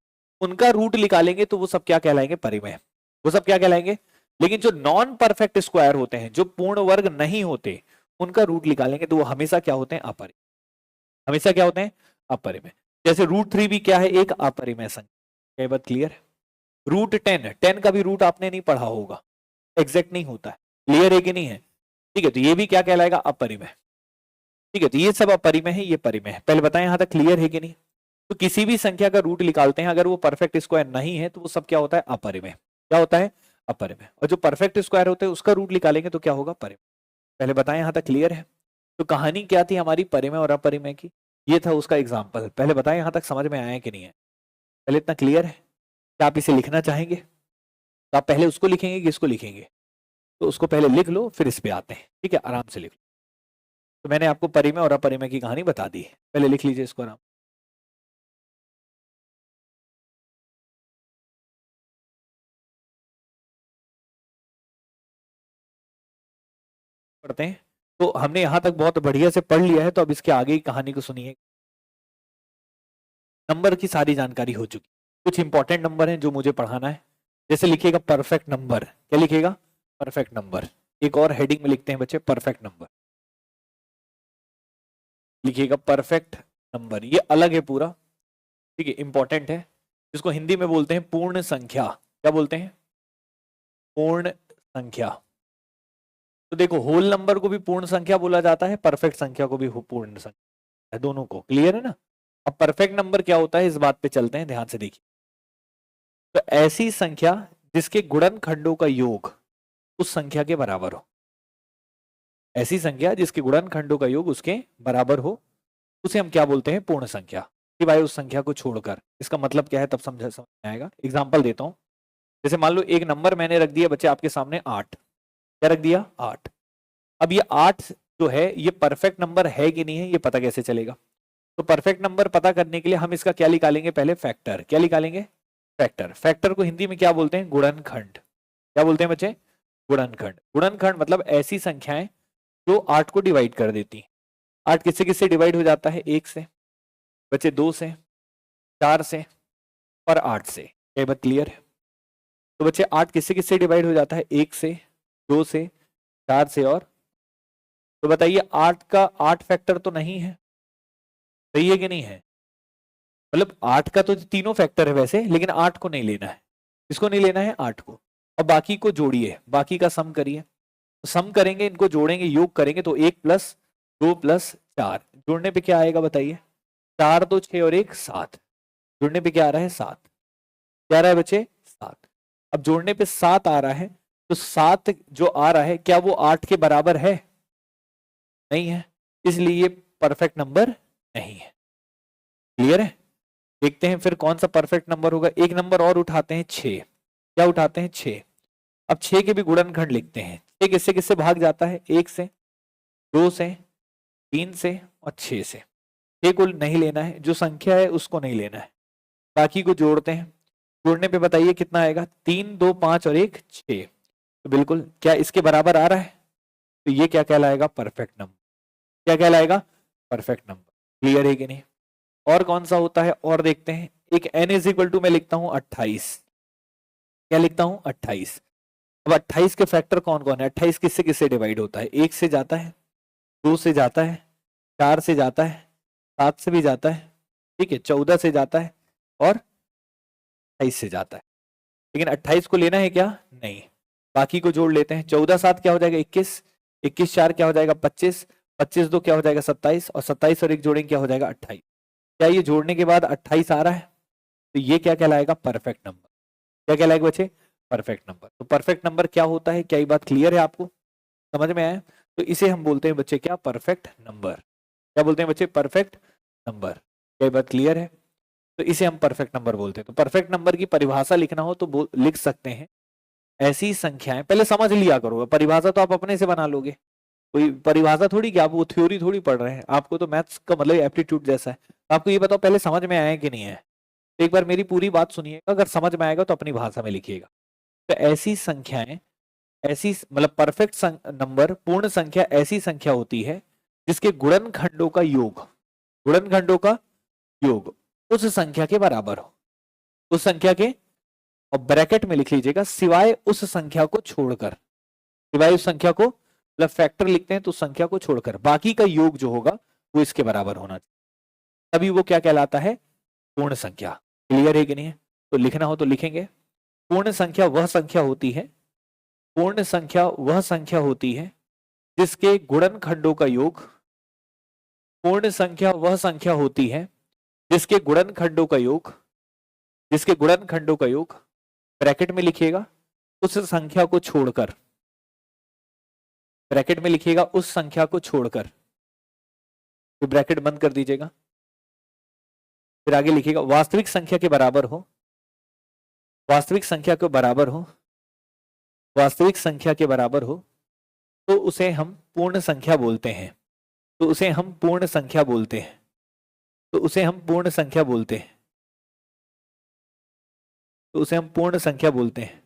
उनका रूट निकालेंगे तो वो सब क्या कहलाएंगे, परिमेय। वो सब क्या कहलाएंगे। लेकिन जो नॉन परफेक्ट स्क्वायर होते हैं, जो पूर्ण वर्ग नहीं होते, उनका रूट निकालेंगे तो वो हमेशा क्या होते हैं, अपरिमेय। हमेशा क्या होते हैं, अपरिमेय। जैसे √3 भी क्या है, एक अपरिमेय संख्या। क्या बात क्लियर है। √10 का भी रूट आपने नहीं पढ़ा होगा, एग्जैक्ट नहीं होता है। क्लियर है कि नहीं है, ठीक है। तो ये भी क्या कहलाएगा, अपरिमेय। ठीक है, तो ये सब अपरिमेय है, ये परिमेय है। पहले बताएं यहां तक क्लियर है कि नहीं। तो किसी भी संख्या का रूट निकालते हैं, अगर वो परफेक्ट स्क्वायर नहीं है तो वो सब क्या होता है, अपरिमेय। क्या होता है, अपरिमेय। और जो परफेक्ट स्क्वायर होते हैं उसका रूट निकालेंगे तो क्या होगा, परिमेय। पहले बताएं यहां तक क्लियर है। तो कहानी क्या थी हमारी, परिमेय और अपरिमेय की, ये था उसका एग्जाम्पल। पहले बताएं यहां तक समझ में आया कि नहीं है, पहले इतना क्लियर है। क्या आप इसे लिखना चाहेंगे, तो आप पहले उसको लिखेंगे कि इसको लिखेंगे, तो उसको पहले लिख लो, फिर इस पे आते हैं, ठीक है, आराम से लिख लो। तो मैंने आपको परिमेय और अपरिमेय की कहानी बता दी है, पहले लिख लीजिए इसको आराम। पढ़ते हैं। तो हमने यहां तक बहुत बढ़िया से पढ़ लिया है, तो अब इसके आगे की कहानी को सुनिए। नंबर की सारी जानकारी हो चुकी, कुछ इंपॉर्टेंट नंबर हैं जो मुझे पढ़ाना है। जैसे लिखिएगा परफेक्ट नंबर, क्या लिखिएगा? Perfect number. एक और हेडिंग में लिखते हैं बच्चे परफेक्ट नंबर, लिखिएगा परफेक्ट नंबर, ये अलग है पूरा, ठीक है, इंपॉर्टेंट है। जिसको हिंदी में बोलते हैं पूर्ण संख्या, क्या बोलते हैं? पूर्ण संख्या। तो देखो, होल नंबर को भी पूर्ण संख्या बोला जाता है, परफेक्ट संख्या को भी पूर्ण संख्या, दोनों को, क्लियर है ना? अब परफेक्ट नंबर क्या होता है, इस बात पे चलते हैं, ध्यान से देखिए। तो ऐसी संख्या जिसके गुणनखंडों का योग उस संख्या के बराबर हो, ऐसी संख्या जिसके गुणनखंडों का योग उसके बराबर हो, उसे हम क्या बोलते हैं? पूर्ण संख्या। कि भाई उस संख्या को छोड़कर, इसका मतलब क्या है तब समझ में आएगा। एग्जांपल देता हूं, जैसे मान लो एक नंबर मैंने रख दिया बच्चे आपके सामने 8, क्या रख दिया? 8। अब ये 8 जो है ये परफेक्ट नंबर है कि नहीं है, ये पता कैसे चलेगा? तो परफेक्ट नंबर पता करने के लिए हम इसका क्या निकालेंगे? पहले फैक्टर, क्या निकालेंगे? फैक्टर। फैक्टर को हिंदी में क्या बोलते हैं? गुणनखंड। क्या बोलते हैं बच्चे? गुणनखंड। गुणनखंड मतलब ऐसी संख्याएं जो 8 को डिवाइड कर देती हैं। 8 किससे किससे डिवाइड हो जाता है? 1 से, बच्चे 2 से, 4 से और 8 से। क्या बात क्लियर है? तो बच्चे 8 किससे किससे डिवाइड हो जाता है? 1 से, 2 से, 4 से और, तो बताइए 8 का 8 फैक्टर तो नहीं है, सही है कि नहीं है? मतलब 8 का तो तीनों फैक्टर है वैसे, लेकिन 8 को नहीं लेना है। इसको नहीं लेना है 8 को। और बाकी को जोड़िए, बाकी का सम करिए। सम करेंगे, इनको जोड़ेंगे, योग करेंगे तो 1 + 2 + 4, जोड़ने पे क्या आएगा बताइए? 4 2 6 और 1 7, जोड़ने पे क्या आ रहा है? 7। क्या आ रहा है बच्चे? 7। अब जोड़ने पे 7 आ रहा है, तो 7 जो आ रहा है क्या वो 8 के बराबर है? नहीं है, इसलिए ये परफेक्ट नंबर नहीं है। क्लियर है? देखते हैं फिर कौन सा परफेक्ट नंबर होगा। एक नंबर और उठाते हैं, 6। क्या उठाते हैं? 6। अब 6 के भी गुणनखंड लिखते हैं। 6 किससे किससे भाग जाता है? 1 से, 2 से, 3 से और 6 से। 6 को नहीं लेना है, जो संख्या है उसको नहीं लेना है, बाकी को जोड़ते हैं। जोड़ने पे बताइए कितना आएगा? 3 2 5 और 1 6। तो बिल्कुल क्या इसके बराबर आ रहा है? तो ये क्या कहलाएगा? Perfect number. क्या कहलाएगा? Perfect number. क्लियर है कि नहीं? और कौन सा होता है और देखते हैं। एक n = मैं लिखता हूं 28। क्या लिखता हूं? 28। अब 28 के फैक्टर कौन कौन है? 28 किससे किससे डिवाइड होता है? 1 से जाता है, 2 से जाता है, 4 से जाता है, 7 से भी जाता है, ठीक है, 14 से जाता है और 28 से जाता है। लेकिन 28 को लेना है क्या? नहीं, बाकी को जोड़ लेते हैं। 14 7 क्या हो जाएगा? 21, 21 4 क्या हो जाएगा? 25, 25 2 क्या हो जाएगा? 27 और 27 और 1 जोड़ेंगे क्या हो जाएगा? 28। क्या ये जोड़ने के बाद 28 आ रहा है? तो ये क्या कहलाएगा? Perfect number. क्या कहलाएगा बच्चे? Perfect number. तो परफेक्ट नंबर क्या होता है? क्या ये बात क्लियर है आपको? समझ में आया? तो इसे हम बोलते हैं बच्चे क्या? Perfect number. क्या बोलते हैं बच्चे? Perfect number. क्या ये बात क्लियर है? तो इसे हम परफेक्ट नंबर बोलते हैं। तो परफेक्ट नंबर की परिभाषा लिखना हो तो लिख सकते हैं, ऐसी संख्याएं, पहले समझ लिया करो, परिभाषा तो आप अपने से बना लोगे, कोई परिभाषा थोड़ी कि आप वो थ्योरी थोड़ी पढ़ रहे हैं। आपको तो मैथ्स का मतलब एप्टीट्यूड जैसा है। आपको ये बताओ पहले समझ में आया कि नहीं है? एक बार मेरी पूरी बात सुनिएगा, अगर समझ में आएगा तो अपनी भाषा में लिखिएगा। तो ऐसी संख्याएं, ऐसी मतलब परफेक्ट नंबर, पूर्ण संख्या ऐसी संख्या होती है जिसके गुणनखंडों का योग, गुणनखंडों का योग उस संख्या के बराबर हो, उस संख्या के, और ब्रैकेट में लिख लीजिएगा सिवाय उस संख्या को छोड़कर, सिवाय उस संख्या को, मतलब फैक्टर लिखते हैं तो संख्या को छोड़कर बाकी का योग जो होगा वो इसके बराबर होना चाहिए, तभी वो क्या कहलाता है? पूर्ण संख्या। क्लियर है कि नहीं है? तो लिखना हो तो लिखेंगे। पूर्ण संख्या वह संख्या होती है, पूर्ण संख्या वह संख्या होती है जिसके गुणनखंडों का योग, पूर्ण संख्या वह संख्या होती है जिसके गुणनखंडों का योग, जिसके गुणनखंडों का योग, ब्रैकेट में लिखिएगा उस संख्या को छोड़कर, ब्रैकेट में लिखिएगा उस संख्या को छोड़कर, तो ब्रैकेट बंद कर दीजिएगा। फिर आगे लिखिएगा वास्तविक संख्या के बराबर हो, वास्तविक संख्या के बराबर हो, वास्तविक संख्या के बराबर हो तो उसे हम पूर्ण संख्या बोलते हैं। तो उसे हम पूर्ण संख्या बोलते हैं। तो उसे हम पूर्ण संख्या बोलते हैं। तो उसे हम पूर्ण संख्या बोलते हैं।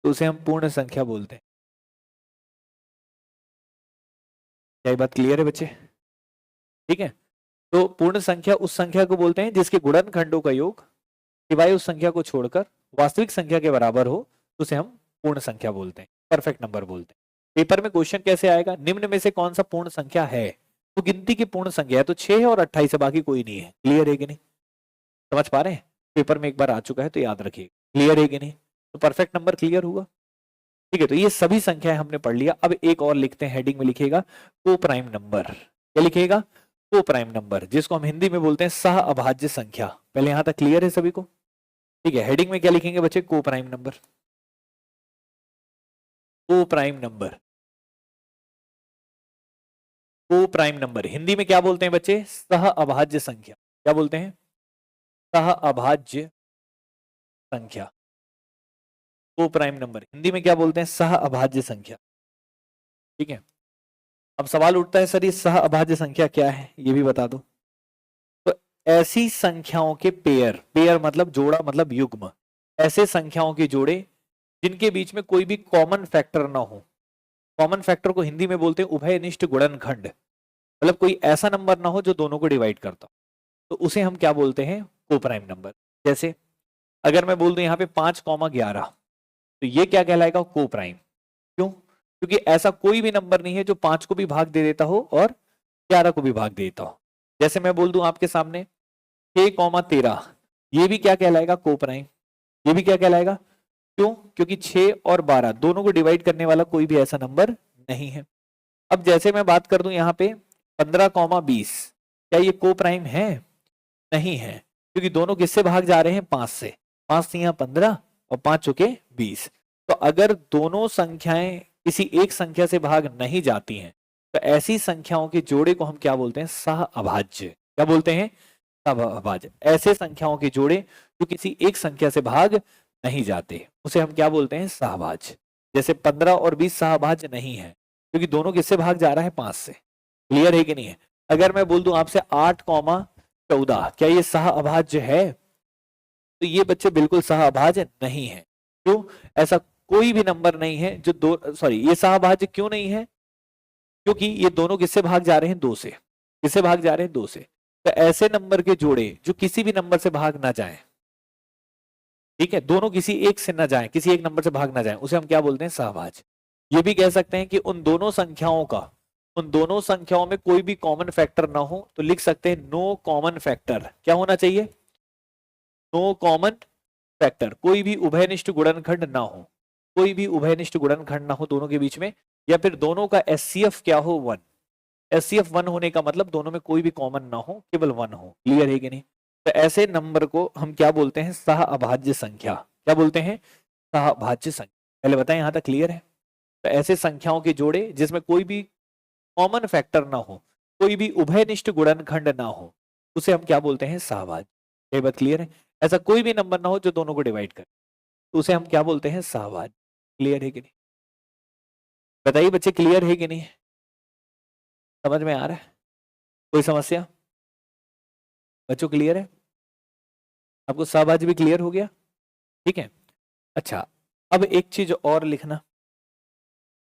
तो उसे हम पूर्ण संख्या बोलते हैं। क्या ये बात क्लियर है बच्चे? ठीक है। तो पूर्ण संख्या उस संख्या को बोलते हैं जिसके गुणनखंडों का योग सिवाय उस संख्या को छोड़कर वास्तविक संख्या के बराबर हो तो उसे हम पूर्ण संख्या बोलते हैं, परफेक्ट नंबर बोलते हैं। पेपर में क्वेश्चन कैसे आएगा, निम्न में से कौन सा पूर्ण संख्या है? तो गिनती की पूर्ण संख्या है तो 6 है और 28 है, बाकी कोई नहीं है। क्लियर है कि नहीं? समझ पा रहे हैं? पेपर में एक बार आ चुका है तो याद रखिए। क्लियर है कि नहीं? तो परफेक्ट नंबर क्लियर हुआ। ठीक है, तो ये सभी संख्याएं हमने पढ़ लिया। अब एक और लिखते हैं, हेडिंग में लिखेगा को प्राइम नंबर। क्या लिखेगा? को प्राइम नंबर, जिसको हम हिंदी में बोलते हैं सह अभाज्य संख्या। पहले यहां तक क्लियर है सभी को? ठीक है, हेडिंग में क्या लिखेंगे बच्चे? को प्राइम नंबर। को प्राइम नंबर। को प्राइम नंबर हिंदी में क्या बोलते हैं बच्चे? सह अभाज्य संख्या। क्या बोलते हैं? सह अभाज्य संख्या। को प्राइम नंबर हिंदी में क्या बोलते हैं? सह अभाज्य संख्या। ठीक है, अब सवाल उठता है सर ये सह अभाज्य संख्या क्या है, ये भी बता दो। तो ऐसी संख्याओं के पेयर, पेयर मतलब जोड़ा मतलब युग्म, ऐसे संख्याओं के जोड़े जिनके बीच में कोई भी कॉमन फैक्टर ना हो। कॉमन फैक्टर को हिंदी में बोलते हैं उभयनिष्ठ गुणनखंड, मतलब कोई ऐसा नंबर ना हो जो दोनों को डिवाइड करता हो, तो उसे हम क्या बोलते हैं? को प्राइम नंबर। जैसे अगर मैं बोल दूं यहाँ पे 5,11 तो ये क्या कहलाएगा? को प्राइम। क्यों? क्योंकि ऐसा कोई भी नंबर नहीं है जो 5 को भी भाग दे देता हो और 11 को भी भाग दे देता हो। जैसे मैं बोल दूं आपके सामने 6,13, ये भी क्या कहलाएगा? को प्राइम। ये भी क्या कहलाएगा? क्यों? क्योंकि 6 और 12 दोनों को डिवाइड करने वाला कोई भी ऐसा नंबर नहीं है। अब जैसे मैं बात कर दूं यहाँ पे 15,20, क्या ये को प्राइम है? नहीं है, क्योंकि दोनों किससे भाग जा रहे हैं? 5 से। 5 से यहाँ 15 और 5 चुके 20। तो अगर दोनों संख्याएं किसी एक संख्या से भाग नहीं जाती हैं तो ऐसी संख्याओं के जोड़े को हम क्या बोलते हैं? सह अभाज्य। क्या बोलते हैं? सह अभाज्य। ऐसे संख्याओं के जोड़े जो किसी एक संख्या से भाग नहीं जाते उसे हम क्या बोलते हैं? सहभाज्य। जैसे 15 और 20 सहभाज्य नहीं है क्योंकि दोनों किससे भाग जा रहा है? 5 से। क्लियर है कि नहीं है? अगर मैं बोल दूं आपसे 8,14, क्या ये सह अभाज्य है? तो ये बच्चे बिल्कुल सह अभाज्य नहीं है। क्यों? ऐसा कोई भी नंबर नहीं है जो दो, सॉरी, ये सहभाज्य क्यों नहीं है? क्योंकि ये दोनों किससे भाग जा रहे हैं? 2 से। किससे भाग जा रहे हैं? 2 से। तो ऐसे नंबर के जोड़े जो किसी भी नंबर से भाग ना जाए, ठीक है, दोनों किसी एक से ना जाए, किसी एक नंबर से भाग ना जाए, उसे हम क्या बोलते हैं? सहभाज्य। ये भी कह सकते हैं कि उन दोनों संख्याओं का, उन दोनों संख्याओं में कोई भी कॉमन फैक्टर ना हो, तो लिख सकते हैं नो कॉमन फैक्टर। क्या होना चाहिए? No common factor. कोई भी उभयनिष्ठ गुणनखंड ना हो, कोई भी उभयनिष्ठ गुणनखंड ना हो दोनों के बीच में, या फिर दोनों का एचसीएफ क्या हो? 1। एचसीएफ 1 होने का मतलब दोनों में कोई भी कॉमन ना हो, केवल 1 हो। क्लियर है कि नहीं? तो ऐसे नंबर को हम क्या बोलते हैं? सह अभाज्य संख्या। क्या बोलते हैं? सह अभाज्य संख्या। पहले बताएं, यहां तक क्लियर है? तो ऐसे संख्याओं के जोड़े जिसमें कोई भी कॉमन फैक्टर ना हो, कोई भी उभयनिष्ठ गुणनखंड ना हो, उसे हम क्या बोलते हैं? सहभाज्य। ये बात क्लियर है? ऐसा कोई भी नंबर ना हो जो दोनों को डिवाइड करे, तो उसे हम क्या बोलते हैं? सहभाज्य। क्लियर है कि नहीं? बताइए बच्चे, क्लियर है कि नहीं? समझ में आ रहा है? कोई समस्या? बच्चों क्लियर है? आपको सहभाज्य भी क्लियर हो गया? ठीक है, अच्छा, अब एक चीज और लिखना।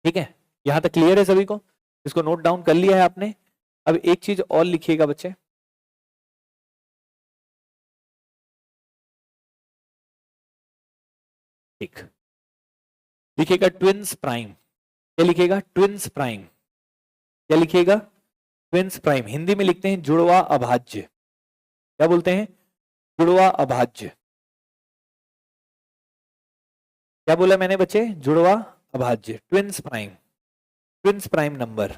ठीक है, यहां तक क्लियर है सभी को? इसको नोट डाउन कर लिया है आपने? अब एक चीज और लिखिएगा बच्चे। ठीक, लिखिएगा ट्विंस प्राइम। क्या लिखिएगा? Twins prime. क्या लिखिएगा? Twins prime. हिंदी में लिखते हैं जुड़वा अभाज्य। क्या बोलते हैं? जुड़वा अभाज्य। क्या बोला मैंने बच्चे? जुड़वा अभाज्य, twins prime, twins prime number.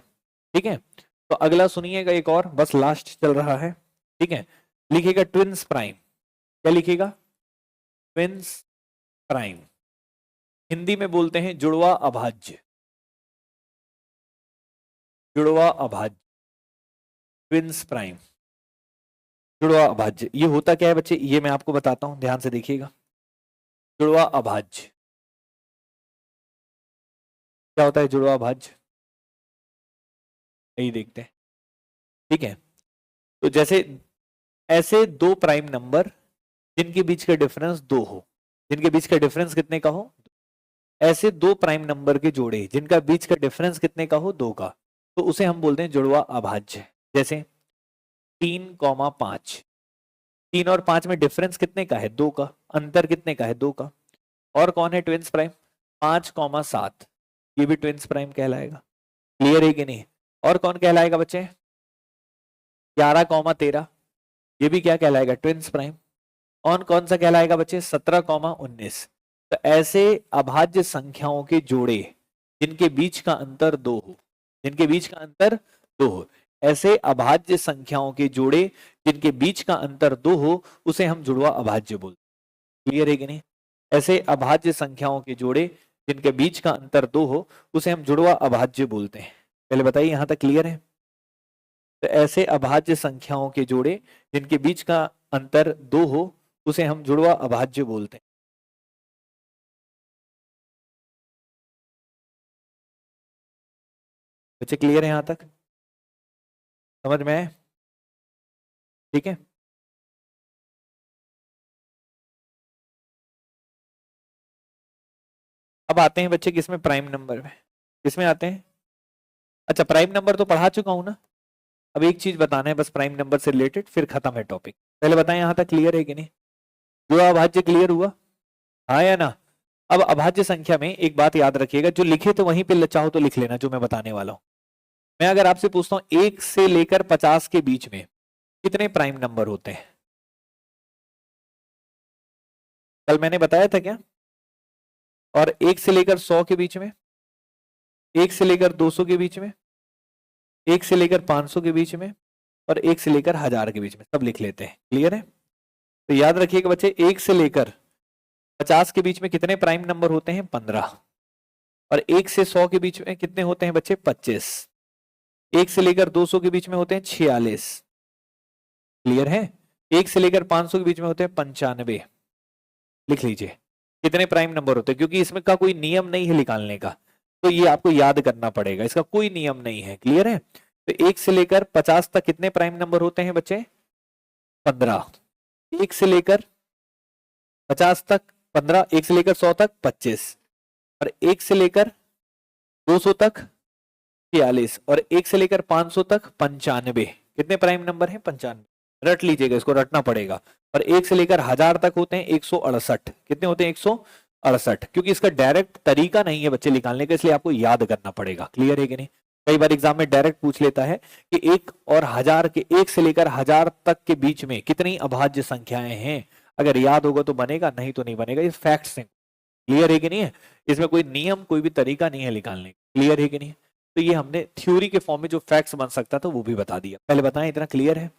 ठीक है, तो अगला सुनिएगा एक और, बस लास्ट चल रहा है। ठीक है, लिखिएगा ट्विंस प्राइम। क्या लिखिएगा? Twins prime. हिंदी में बोलते हैं जुड़वा अभाज्य। जुड़वा अभाज्य, ट्विंस प्राइम, जुड़वा अभाज्य। ये होता क्या है बच्चे, ये मैं आपको बताता हूं, ध्यान से देखिएगा। जुड़वा अभाज्य। क्या होता है जुड़वा अभाज्य, यही देखते हैं। ठीक है, तो जैसे ऐसे दो प्राइम नंबर जिनके बीच का डिफरेंस 2 हो, जिनके बीच का डिफरेंस कितने का हो, ऐसे दो प्राइम नंबर के जोड़े जिनका बीच का डिफरेंस कितने का हो, 2 का, तो उसे हम बोलते हैं जुड़वा अभाज्य। जैसे 3,5, 3 और 5 में डिफरेंस कितने का है, 2 का, अंतर कितने का है, 2 का। और कौन है ट्विंस प्राइम, 5,7, ये भी ट्विंस प्राइम कहलाएगा। क्लियर है कि नहीं। और कौन कहलाएगा बच्चे, 11,13, ये भी क्या कहलाएगा, ट्विंस प्राइम। और कौन सा कहलाएगा बच्चे, 17,19। तो ऐसे अभाज्य संख्याओं के जोड़े जिनके बीच का अंतर 2 हो, जिनके बीच का अंतर 2 हो, ऐसे अभाज्य संख्याओं के जोड़े जिनके बीच का अंतर 2 हो, उसे हम जुड़वा अभाज्य बोलते हैं। क्लियर है कि नहीं। ऐसे अभाज्य संख्याओं के जोड़े जिनके बीच का अंतर 2 हो, उसे हम जुड़वा अभाज्य बोलते हैं। पहले बताइए, यहां तक क्लियर है। तो ऐसे अभाज्य संख्याओं के जोड़े जिनके बीच का अंतर 2 हो, उसे हम जुड़वा अभाज्य बोलते हैं। बच्चे क्लियर है यहां तक, समझ में आए। ठीक है, अब आते हैं बच्चे किसमें, प्राइम नंबर में। किसमें आते हैं, अच्छा प्राइम नंबर तो पढ़ा चुका हूं ना। अब एक चीज बताना है बस प्राइम नंबर से रिलेटेड, फिर खत्म है टॉपिक। पहले बताएं यहां तक क्लियर है कि नहीं, जुड़ा अभाज्य क्लियर हुआ, हाँ या ना। अब अभाज्य संख्या में एक बात याद रखिएगा, जो लिखे तो वहीं पे चाहो तो लिख लेना जो मैं बताने वाला हूं। मैं अगर आपसे पूछता हूं 1 से लेकर 50 के बीच में कितने प्राइम नंबर होते हैं, कल मैंने बताया था क्या। और 1 से लेकर 100 के बीच में, 1 से लेकर 200 के बीच में, 1 से लेकर 500 के बीच में, और 1 से लेकर 1000 के बीच में, सब लिख लेते हैं। क्लियर है। तो याद रखिएगा बच्चे, 1 से लेकर 50 के बीच में कितने प्राइम नंबर होते हैं, 15। और 1 से 100 के बीच में कितने होते हैं बच्चे, 25। 1 से लेकर 200 के बीच में होते हैं 46। क्लियर है। 1 से लेकर 500 के बीच में होते हैं 95। लिख लीजिए कितने प्राइम नंबर होते हैं, क्योंकि इसमें का कोई नियम नहीं है निकालने का, तो ये आपको याद करना पड़ेगा, इसका कोई नियम नहीं है। क्लियर है। तो 1 से लेकर 50 तक कितने प्राइम नंबर होते हैं बच्चे, 15। 1 से लेकर 50 तक 15, 1 से लेकर 100 तक 25, और 1 से लेकर 200 तक 46, और 1 से लेकर 500 तक 95। कितने प्राइम नंबर हैं, 95। रट लीजिएगा, इसको रटना पड़ेगा। और 1 से लेकर 1000 तक होते हैं 168। कितने होते हैं, 168। क्योंकि इसका डायरेक्ट तरीका नहीं है बच्चे निकालने का, इसलिए आपको याद करना पड़ेगा। क्लियर है कि नहीं। कई बार एग्जाम में डायरेक्ट पूछ लेता है कि 1 और 1000 के, 1 से लेकर 1000 तक के बीच में कितनी अभाज्य संख्याएं हैं। अगर याद होगा तो बनेगा, नहीं तो नहीं बनेगा। ये फैक्ट्स हैं। क्लियर है कि नहीं है। इसमें कोई नियम, कोई भी तरीका नहीं है निकालने का। क्लियर है कि नहीं। तो ये हमने थ्योरी के फॉर्म में जो फैक्ट्स बन सकता था वो भी बता दिया। पहले बताएं इतना क्लियर है।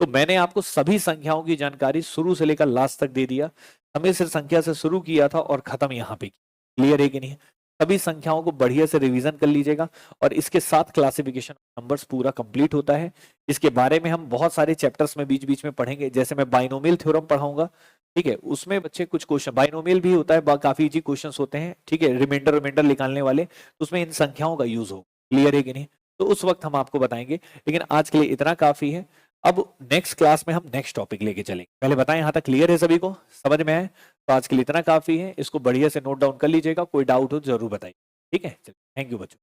तो मैंने आपको सभी संख्याओं की जानकारी शुरू से लेकर लास्ट तक दे दिया। हमें सिर्फ संख्या से शुरू किया था और खत्म यहाँ पे। क्लियर है कि नहीं। सभी संख्याओं को बढ़िया से रिवीजन कर लीजिएगा, और इसके साथ क्लासिफिकेशन नंबर्स पूरा कंप्लीट होता है। इसके बारे में हम बहुत सारे चैप्टर्स में बीच बीच में पढ़ेंगे। जैसे मैं बाइनोमियल थ्योरम पढ़ाऊंगा, ठीक है, उसमें बच्चे कुछ क्वेश्चन, बाइनोमियल भी होता है, काफी इजी क्वेश्चन होते हैं, ठीक है, रिमाइंडर निकालने वाले, तो उसमें इन संख्याओं का यूज हो। क्लियर है कि नहीं। तो उस वक्त हम आपको बताएंगे, लेकिन आज के लिए इतना काफी है। अब नेक्स्ट क्लास में हम नेक्स्ट टॉपिक लेके चलेंगे। पहले बताएं यहां तक क्लियर है, सभी को समझ में आए। तो आज के लिए इतना काफी है, इसको बढ़िया से नोट डाउन कर लीजिएगा, कोई डाउट हो जरूर बताइए। ठीक है, चलिए, थैंक यू बच्चों।